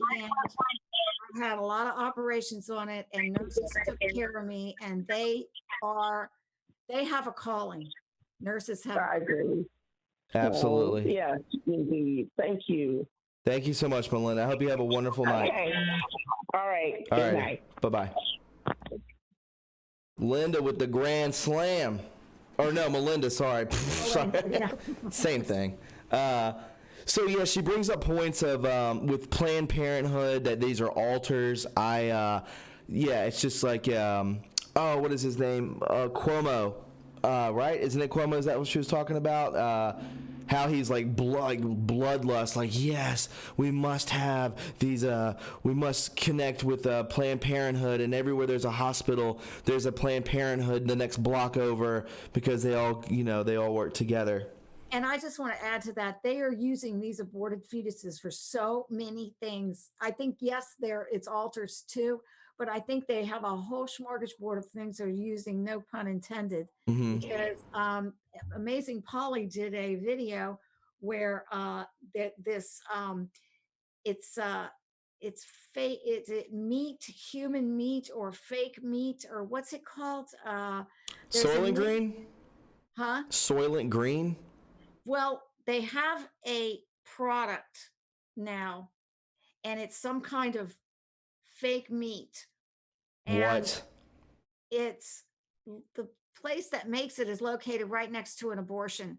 had a lot of operations on it, and nurses took care of me, and they have a calling. Nurses have. I agree. Absolutely. Yes, indeed. Thank you. Thank you so much, Melinda. I hope you have a wonderful night. Okay. All right. Good night. Bye-bye. Linda with the grand slam. Or no, Melinda, sorry. Sorry. Same thing. So she brings up points of with Planned Parenthood that these are altars. It's just like what is his name? Cuomo, right? Isn't it Cuomo? Is that what she was talking about? How he's like bloodlust, like, yes, we must have these, we must connect with Planned Parenthood, and everywhere there's a hospital, there's a Planned Parenthood the next block over, because they all work together. And I just want to add to that, they are using these aborted fetuses for so many things. I think, yes, it's altars too, but I think they have a whole smorgasbord of things they're using, no pun intended, Hmm. because Amazing Polly did a video where it's fake, it's meat, human meat or fake meat, or what's it called? There's a Soylent meat, Green? huh? Soylent Green? Well, they have a product now, and it's some kind of fake meat. And What? it's the place that makes it is located right next to an abortion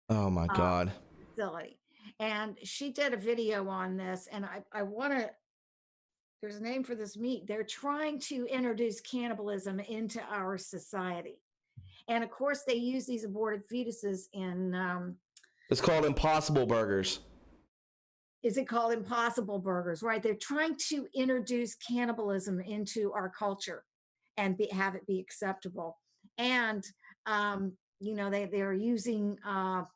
Oh my uh, God. facility. And she did a video on this, and I want to, there's a name for this meat. They're trying to introduce cannibalism into our society. And of course, they use these aborted fetuses in It's called Impossible Burgers. is it called Impossible Burgers, right? They're trying to introduce cannibalism into our culture and have it be acceptable. And, they're using, how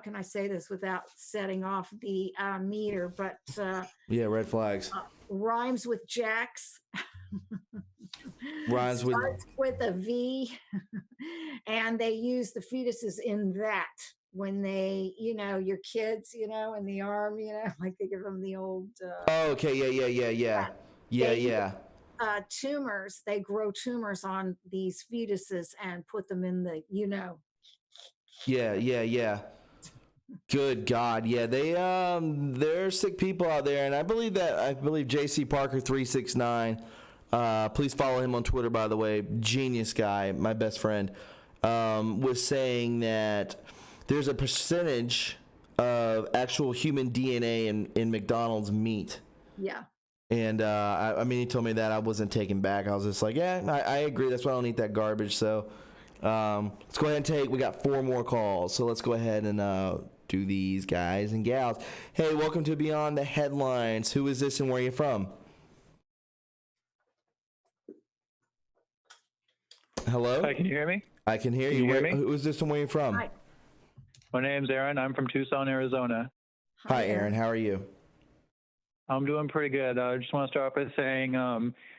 can I say this without setting off the meter, but Yeah, red flags. rhymes with Jax. Rhymes with. Starts with a V. And they use the fetuses in that when they, your kids, in the arm, like they give them the old. Oh, okay. Yeah. They tumors. They grow tumors on these fetuses and put them in the, Yeah. Good God. Yeah, they're sick people out there, and I believe JC Parker 369. Please follow him on Twitter, by the way. Genius guy, my best friend. Was saying that there's a percentage of actual human DNA in McDonald's meat. Yeah. And I mean, he told me that. I wasn't taken back. I was just like, yeah, I agree. That's why I don't eat that garbage. So let's go ahead and we got 4 more calls. So let's go ahead and do these, guys and gals. Hey, welcome to Beyond the Headlines. Who is this and where are you from? Hello? Hi, can you hear me? I can hear you. Can you hear me? Who is this and where are you from? Hi. My name's Aaron. I'm from Tucson, Arizona. Hi, Aaron. How are you? I'm doing pretty good. I just want to start off by saying,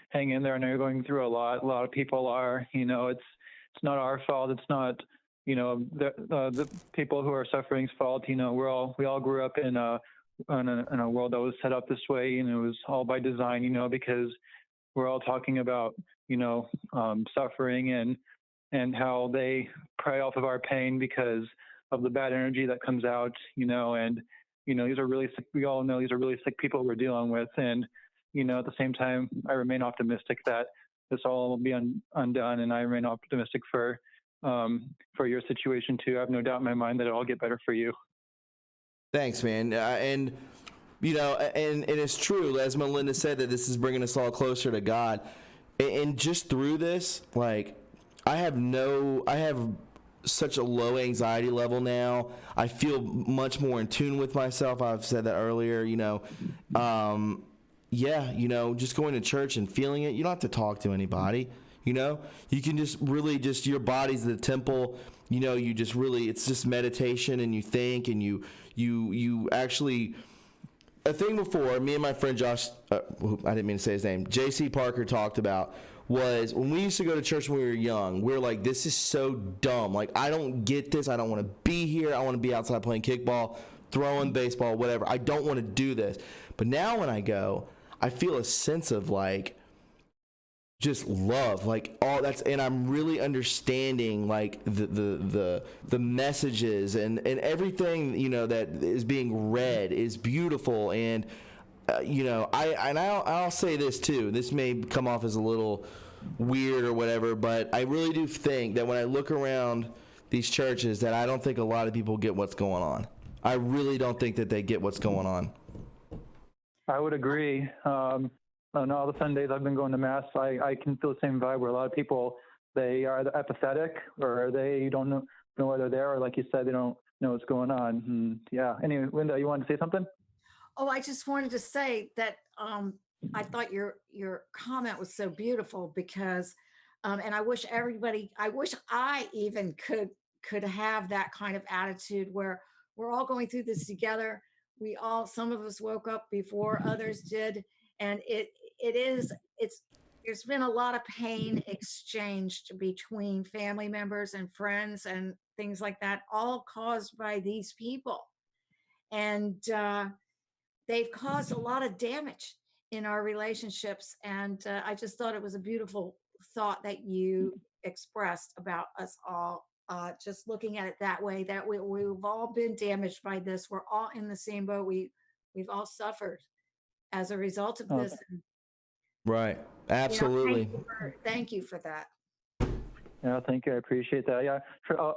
hang in there. I know you're going through a lot. A lot of people are. It's not our fault. It's not, the people who are suffering's fault. We all grew up in a world that was set up this way. It was all by design. Because we're all talking about, suffering and how they prey off of our pain because of the bad energy that comes out. These are really sick. We all know these are really sick people we're dealing with. And, at the same time, I remain optimistic that this all will be undone. And I remain optimistic for your situation too. I have no doubt in my mind that it'll all get better for you. Thanks, man. And it's true, as Melinda said, that this is bringing us all closer to God. And just through this, like, I have such a low anxiety level now. I feel much more in tune with myself. I've said that earlier, just going to church and feeling it. You don't have to talk to anybody, you can just really your body's the temple, you just really, it's just meditation, and you think, and you actually, a thing before me and my friend Josh, I didn't mean to say his name, JC Parker, talked about was when we used to go to church when we were young, we were like, this is so dumb. Like, I don't get this. I don't want to be here. I want to be outside playing kickball, throwing baseball, whatever. I don't want to do this. But now when I go, I feel a sense of like just love, like all that's, and I'm really understanding like the messages and everything, that is being read is beautiful. And I'll say this too. This may come off as a little weird or whatever, but I really do think that when I look around these churches, that I don't think a lot of people get what's going on. I really don't think that they get what's going on. I would agree. On all the Sundays I've been going to mass, I can feel the same vibe where a lot of people, they are apathetic, or they don't know why they're there, or like you said, they don't know what's going on. And yeah. Anyway, Linda, you wanted to say something? Oh, I just wanted to say that I thought your comment was so beautiful because, and I wish I even could could have that kind of attitude where we're all going through this together. Some of us woke up before others did. And there's been a lot of pain exchanged between family members and friends and things like that, all caused by these people. And they've caused a lot of damage in our relationships. And I just thought it was a beautiful thought that you expressed about us all, just looking at it that way, that we've all been damaged by this. We're all in the same boat. We've all suffered as a result of this. Right. Absolutely. Thank you for that. Yeah, thank you. I appreciate that. Yeah,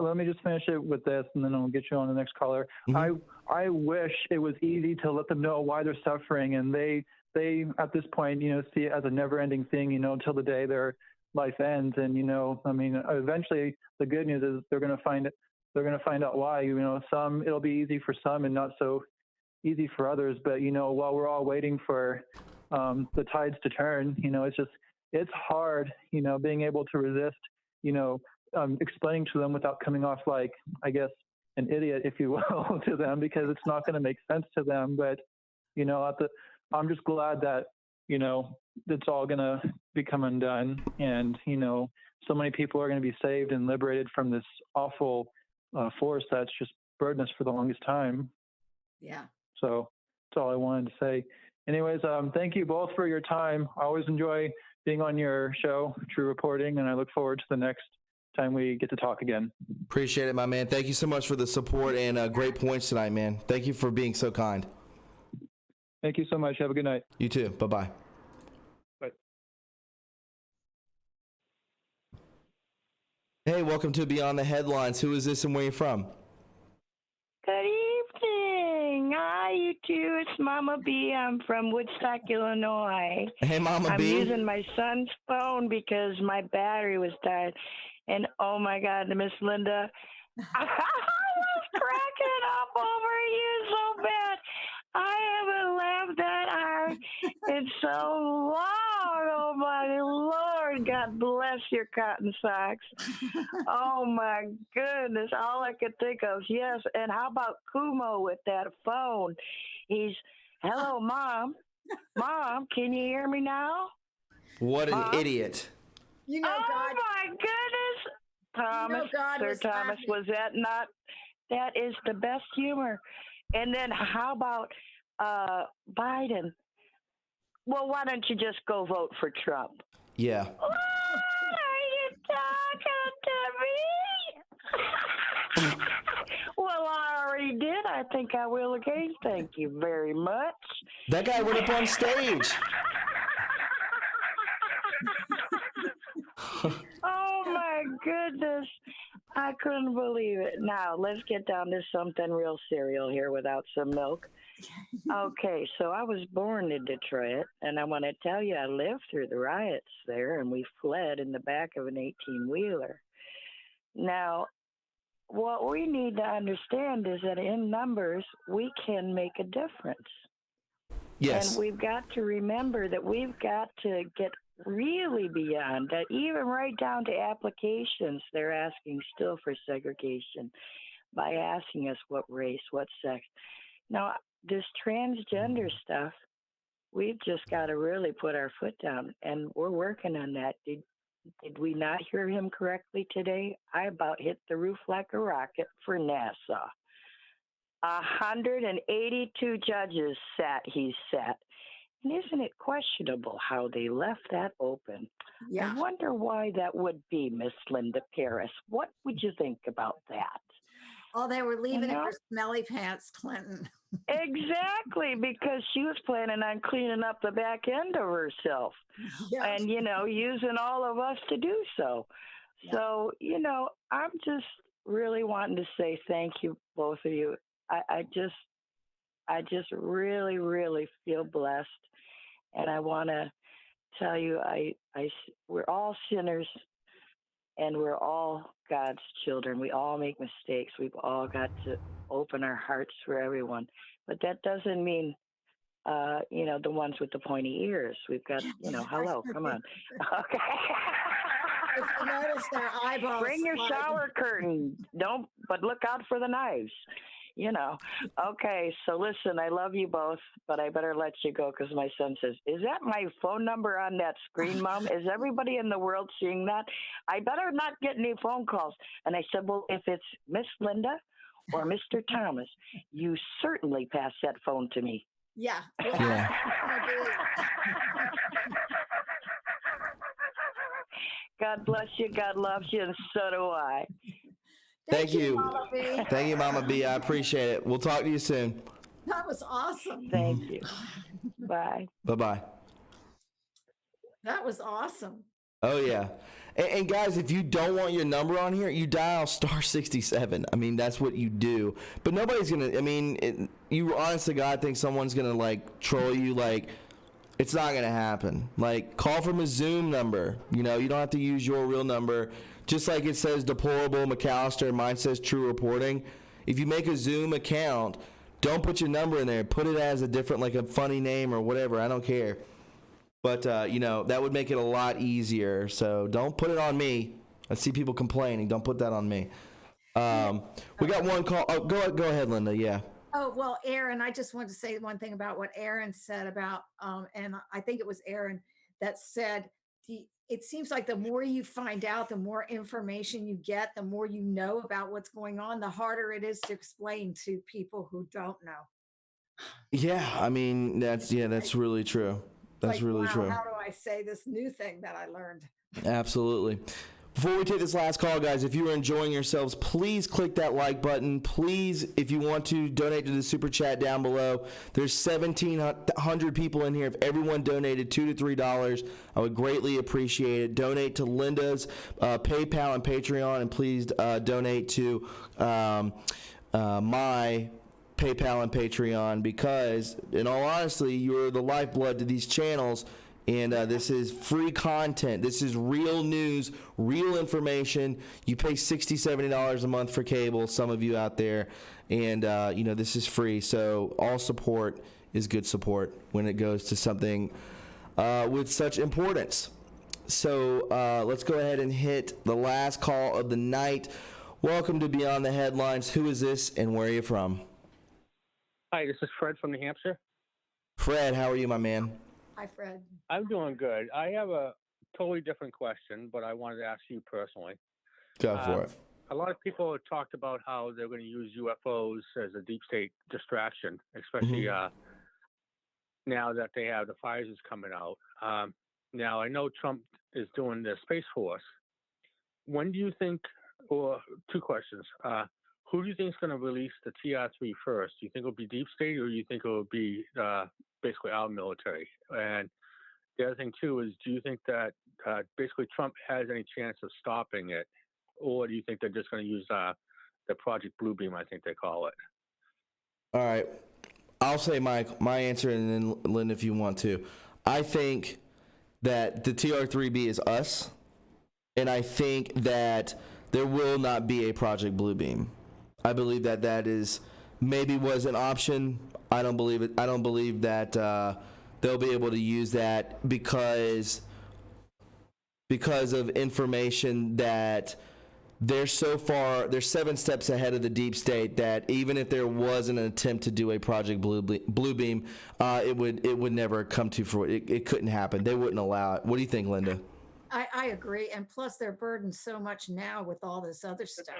let me just finish it with this, and then I'll get you on the next caller. Mm-hmm. I wish it was easy to let them know why they're suffering, and they at this point, see it as a never-ending thing, until the day their life ends. And eventually, the good news is they're going to find out why. It'll be easy for some and not so easy for others. But while we're all waiting for the tides to turn, it's hard, being able to resist. Explaining to them without coming off like, I guess, an idiot, if you will, to them, because it's not going to make sense to them. But, I'm just glad that, it's all going to become undone. And, so many people are going to be saved and liberated from this awful force that's just burdened us for the longest time. Yeah. So that's all I wanted to say. Anyways, thank you both for your time. I always enjoy being on your show, True Reporting, and I look forward to the next time we get to talk again. Appreciate it, my man. Thank you so much for the support and great points tonight, man. Thank you for being so kind. Thank you so much. Have a good night. You too. Bye-bye. Bye. Hey, welcome to Beyond the Headlines. Who is this and where are you from? Good evening. Hi, you two. It's Mama B. I'm from Woodstock, Illinois. Hey, Mama I'm B. using my son's phone because my battery was dead. And oh my God, Miss Linda, I was cracking up over you so bad. I haven't laughed that hard in so long. Oh my Lord, God bless your cotton socks. Oh my goodness, all I could think of, yes. And how about Kumo with that phone? He's, hello, Mom. Mom, can you hear me now? What an Mom? idiot. Oh my goodness. Thomas, Sir Thomas, was that not, that is the best humor. And then how about Biden? Well, why don't you just go vote for Trump? Yeah. What are you talking to me? Well, I already did. I think I will again. Thank you very much. That guy went up on stage. Oh my goodness. I couldn't believe it. Now, let's get down to something real serial here without some milk. Okay, so I was born in Detroit, and I want to tell you, I lived through the riots there, and we fled in the back of an 18-wheeler. Now, what we need to understand is that in numbers, we can make a difference. Yes. And we've got to remember that we've got to get really beyond that, even right down to applications. They're asking still for segregation by asking us what race, what sex. Now, this transgender stuff, we've just got to really put our foot down, and we're working on that. Did we not hear him correctly today? I about hit the roof like a rocket for NASA. 182 judges he sat. And isn't it questionable how they left that open? Yeah. I wonder why that would be, Miss Linda Paris. What would you think about that? Oh, they were leaving it for smelly pants, Clinton. Exactly, because she was planning on cleaning up the back end of herself. Yeah. And, using all of us to do so. Yeah. So, I'm just really wanting to say thank you, both of you. I just really, really feel blessed. And I want to tell you, we're all sinners, and we're all God's children. We all make mistakes. We've all got to open our hearts for everyone. But that doesn't mean, the ones with the pointy ears. We've got, hello, come on. Okay. If you notice their eyeballs. Bring your slide. shower curtain. Don't, but look out for the knives. Okay, so listen, I love you both, but I better let you go because my son says, "Is that my phone number on that screen, Mom? Is everybody in the world seeing that? I better not get any phone calls." And I said, "Well, if it's Miss Linda or Mr. Thomas, you certainly pass that phone to me." Yeah. Yeah. God bless you. God loves you, and so do I. Thank you. Mama B. Thank you, Mama B. I appreciate it. We'll talk to you soon. That was awesome. Thank you. Bye. Bye-bye. That was awesome. Oh, yeah. And guys, if you don't want your number on here, you dial *67. I mean, that's what you do. But nobody's going to, you honest to God think someone's going to, like, troll you. Like, it's not going to happen. Like, call from a Zoom number. You don't have to use your real number. Just like it says Deplorable McAllister and mine says TRUreporting. If you make a Zoom account, don't put your number in there. Put it as a different, like a funny name or whatever. I don't care. But, that would make it a lot easier. So don't put it on me. I see people complaining. Don't put that on me. We got one call. Oh, go ahead, Linda. Yeah. Oh, well, Aaron, I just wanted to say one thing about what Aaron said about, and I think it was Aaron that said, it seems like the more you find out, the more information you get, the more you know about what's going on, the harder it is to explain to people who don't know. Yeah, that's really true. That's like, really wow, true. How do I say this new thing that I learned? Absolutely. Before we take this last call, guys, if you are enjoying yourselves, please click that like button. Please, if you want to, donate to the super chat down below. There's 1,700 people in here. If everyone donated $2 to $3, I would greatly appreciate it. Donate to Linda's PayPal and Patreon, and please donate to my PayPal and Patreon, because, in all honesty, you're the lifeblood to these channels. And this is free content. This is real news, real information. You pay $60, $70 a month for cable, some of you out there. And, this is free. So all support is good support when it goes to something with such importance. So let's go ahead and hit the last call of the night. Welcome to Beyond the Headlines. Who is this and where are you from? Hi, this is Fred from New Hampshire. Fred, how are you, my man? Hi, Fred. I'm doing good. I have a totally different question, but I wanted to ask you personally. Go for it. A lot of people have talked about how they're going to use UFOs as a deep state distraction, especially now that they have the fires coming out. Now, I know Trump is doing the Space Force. When do you think, or two questions, who do you think is going to release the TR-3 first? Do you think it'll be deep state, or do you think it'll be basically our military? And the other thing too is, do you think that basically Trump has any chance of stopping it, or do you think they're just going to use the Project Bluebeam, I think they call it? All right, I'll say my answer, and then Lynn, if you want to. I think that the TR-3B is us, and I think that there will not be a Project Bluebeam. I believe that is maybe was an option. I don't believe it. I don't believe that they'll be able to use that because of information that they're 7 steps ahead of the deep state, that even if there was an attempt to do a Project Bluebeam, it would never come to fruition. It couldn't happen. They wouldn't allow it. What do you think, Linda? I agree. And plus they're burdened so much now with all this other stuff.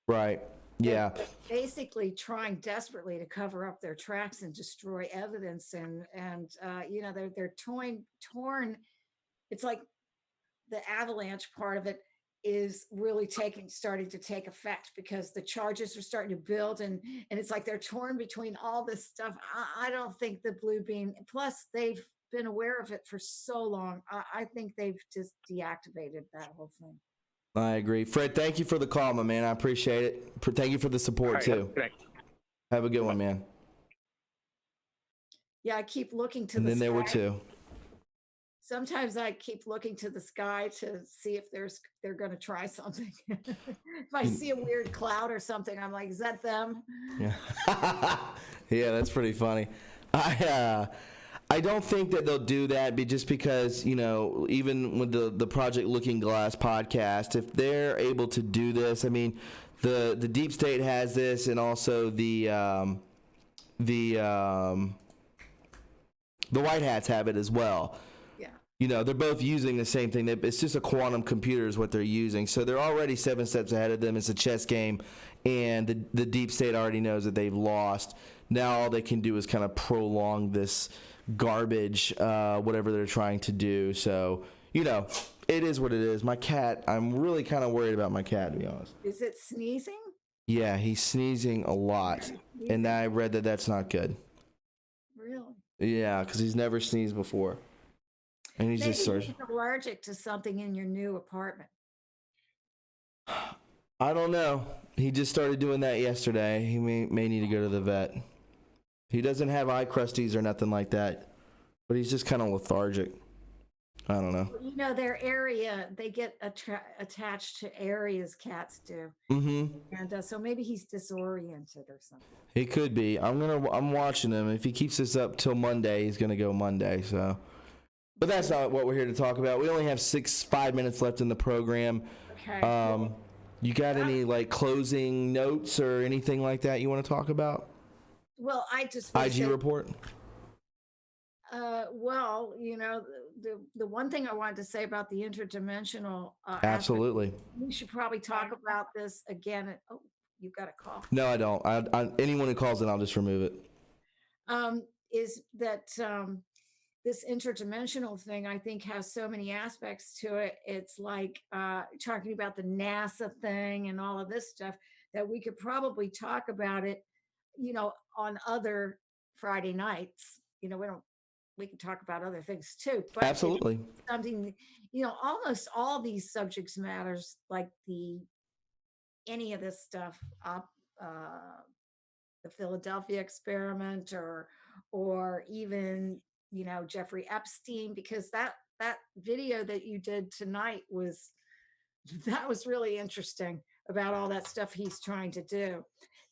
Right. Yeah. They're basically trying desperately to cover up their tracks and destroy evidence. And they're torn. It's like the avalanche part of it is really starting to take effect, because the charges are starting to build, and it's like they're torn between all this stuff. I don't think the Bluebeam, plus they've been aware of it for so long. I think they've just deactivated that whole thing. I agree. Fred, thank you for the call, my man. I appreciate it. Thank you for the support, too. Have a good one, man. Yeah, I keep looking to and the then sky. there were two. Sometimes I keep looking to the sky to see if they're going to try something. If I see a weird cloud or something, I'm like, is that them? Yeah, yeah, that's pretty funny. I I don't think that they'll do that, just because, even with the Project Looking Glass podcast, if they're able to do this, I mean, the deep state has this, and also the white hats have it as well. Yeah. They're both using the same thing. It's just a quantum computer is what they're using. So they're already 7 steps ahead of them. It's a chess game, and the deep state already knows that they've lost. Now all they can do is kind of prolong this garbage, whatever they're trying to do. So, it is what it is. My cat, I'm really kind of worried about my cat, to be honest. Is it sneezing? Yeah, he's sneezing a lot. And I read that that's not good. Really? Yeah, because he's never sneezed before. And he's Maybe just sort he's allergic to something in your new apartment. I don't know. He just started doing that yesterday. He may need to go to the vet. He doesn't have eye crusties or nothing like that, but he's just kind of lethargic. I don't know. Their area, they get attached to areas, cats do. Mm-hmm. And so maybe he's disoriented or something. He could be. I'm watching him. If he keeps this up till Monday, he's gonna go Monday. So, but that's not what we're here to talk about. We only have 5 minutes left in the program. Okay. You got any closing notes or anything like that you want to talk about? Well, I just IG report. Well, the one thing I wanted to say about the interdimensional. Absolutely. Aspect, we should probably talk about this again. Oh, you got a call. No, I don't. Anyone who calls in, I'll just remove it. Is that this interdimensional thing? I think has so many aspects to it. It's like talking about the NASA thing and all of this stuff that we could probably talk about it. On other Friday nights, we can talk about other things too. But absolutely, something, almost all these subjects matters, like any of this stuff, the Philadelphia experiment, or even Jeffrey Epstein, because that video that you did tonight was really interesting about all that stuff he's trying to do.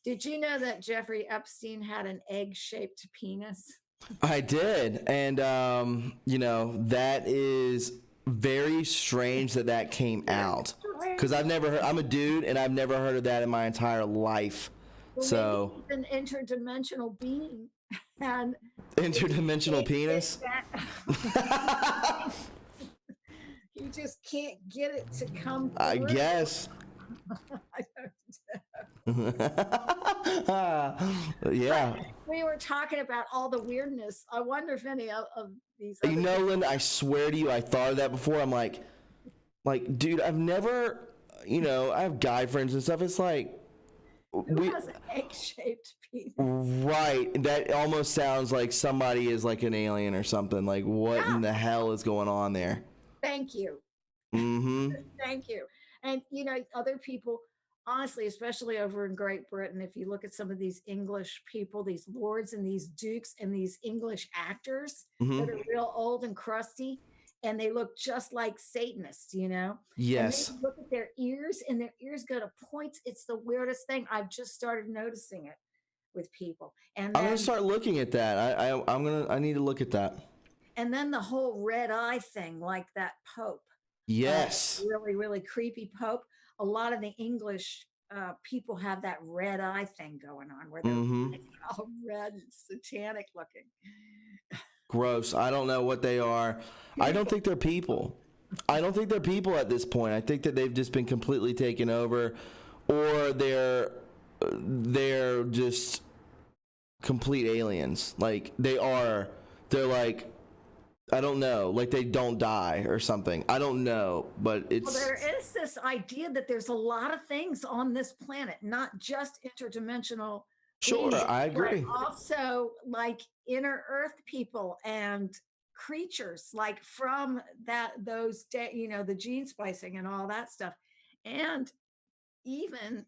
Did you know that Jeffrey Epstein had an egg-shaped penis? I did. And, that is very strange that came out. Because I'm a dude, and I've never heard of that in my entire life. Well, so. An interdimensional being. And interdimensional penis? You just can't get it to come through. I guess. Yeah. We were talking about all the weirdness. I wonder if any of these. Linda, I swear to you, I thought of that before. I'm like, dude, I've never, I have guy friends and stuff. It's like, who has an egg-shaped penis? Right. That almost sounds like somebody is like an alien or something. Like, what in the hell is going on there? Thank you. Mm-hmm. Thank you. And, other people, honestly, especially over in Great Britain, if you look at some of these English people, these lords and these dukes and these English actors that are real old and crusty, and they look just like Satanists, Yes. And they look at their ears, and their ears go to points. It's the weirdest thing. I've just started noticing it with people. And then, I'm gonna start looking at that. I need to look at that. And then the whole red eye thing, like that Pope. Yes. Really, really creepy Pope. A lot of the English people have that red eye thing going on where they're all red and satanic looking. Gross. I don't know what they are. I don't think they're people. I don't think they're people at this point. I think that they've just been completely taken over, or they're just complete aliens. Like they're like, I don't know, like they don't die or something. I don't know, but it's. Well, there is this idea that there's a lot of things on this planet, not just interdimensional. Sure, beings, I agree. but also like inner Earth people and creatures, like from those the gene splicing and all that stuff, and even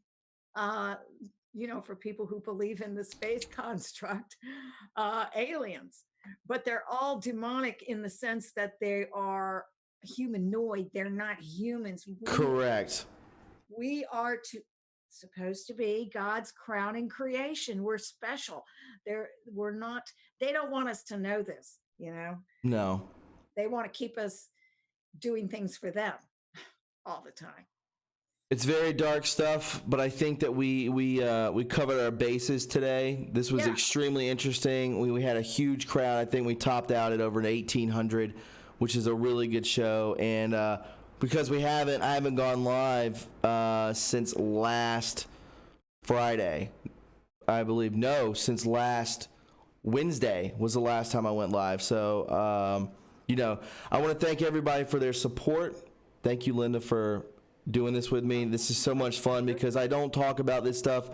for people who believe in the space construct, aliens. But they're all demonic in the sense that they are humanoid. They're not humans. Correct. We are supposed to be God's crowning creation. We're special. We're not. They don't want us to know this. you know? No. They want to keep us doing things for them all the time. It's very dark stuff, but I think that we covered our bases today. This was extremely interesting. We had a huge crowd. I think we topped out at over 1,800, which is a really good show. And because I haven't gone live since last Friday, I believe. No, since last Wednesday was the last time I went live. So, I want to thank everybody for their support. Thank you, Linda, for doing this with me. This is so much fun because I don't talk about this stuff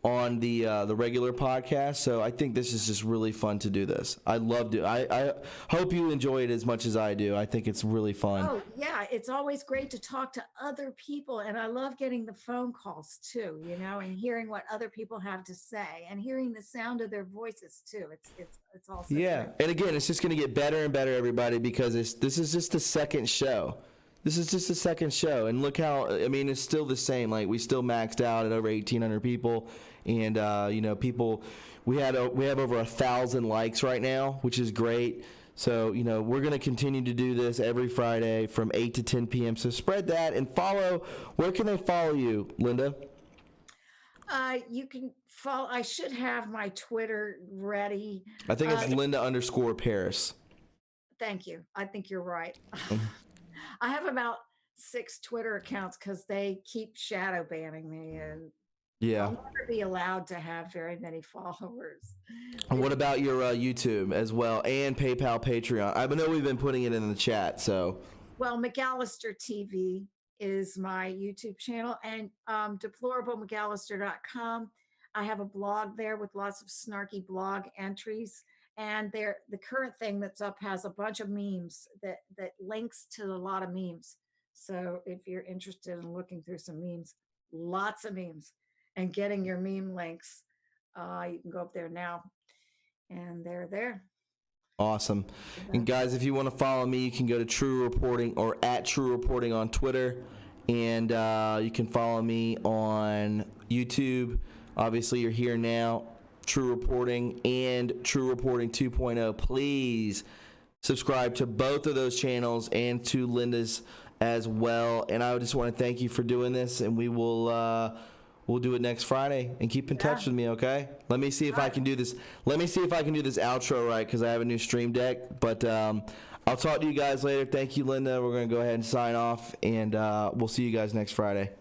on the regular podcast, so I think this is just really fun to do this. I loved it. I hope you enjoy it as much as I do. I think it's really fun. Oh, yeah. It's always great to talk to other people, and I love getting the phone calls too, and hearing what other people have to say and hearing the sound of their voices too. It's also yeah. great. And again, it's just going to get better and better, everybody, because this is just the second show. This is just the second show, and look how, it's still the same. Like, we still maxed out at over 1,800 people, and, people, we have over 1,000 likes right now, which is great. So, we're going to continue to do this every Friday from 8 to 10 p.m. So spread that and follow. Where can they follow you, Linda? You can follow, I should have my Twitter ready. I think it's Linda_Paris. Thank you. I think you're right. I have about 6 Twitter accounts because they keep shadow banning me, and I'll never be allowed to have very many followers. And what about your YouTube as well, and PayPal, Patreon? I know we've been putting it in the chat. So, well, McAllister TV is my YouTube channel, and deplorablemcallister.com. I have a blog there with lots of snarky blog entries. And the current thing that's up has a bunch of memes that links to a lot of memes. So if you're interested in looking through some memes, lots of memes, and getting your meme links, you can go up there now, and they're there. Awesome. And guys, if you want to follow me, you can go to TRUreporting or at TRUreporting on Twitter, and you can follow me on YouTube. Obviously, you're here now. TRUreporting and TRUreporting 2.0. Please subscribe to both of those channels and to Linda's as well. And I just want to thank you for doing this, and we will we'll do it next Friday. And keep in touch with me, okay? Let me see if I can do this. Let me see if I can do this outro right, because I have a new stream deck. But I'll talk to you guys later. Thank you, Linda. We're going to go ahead and sign off, and we'll see you guys next Friday.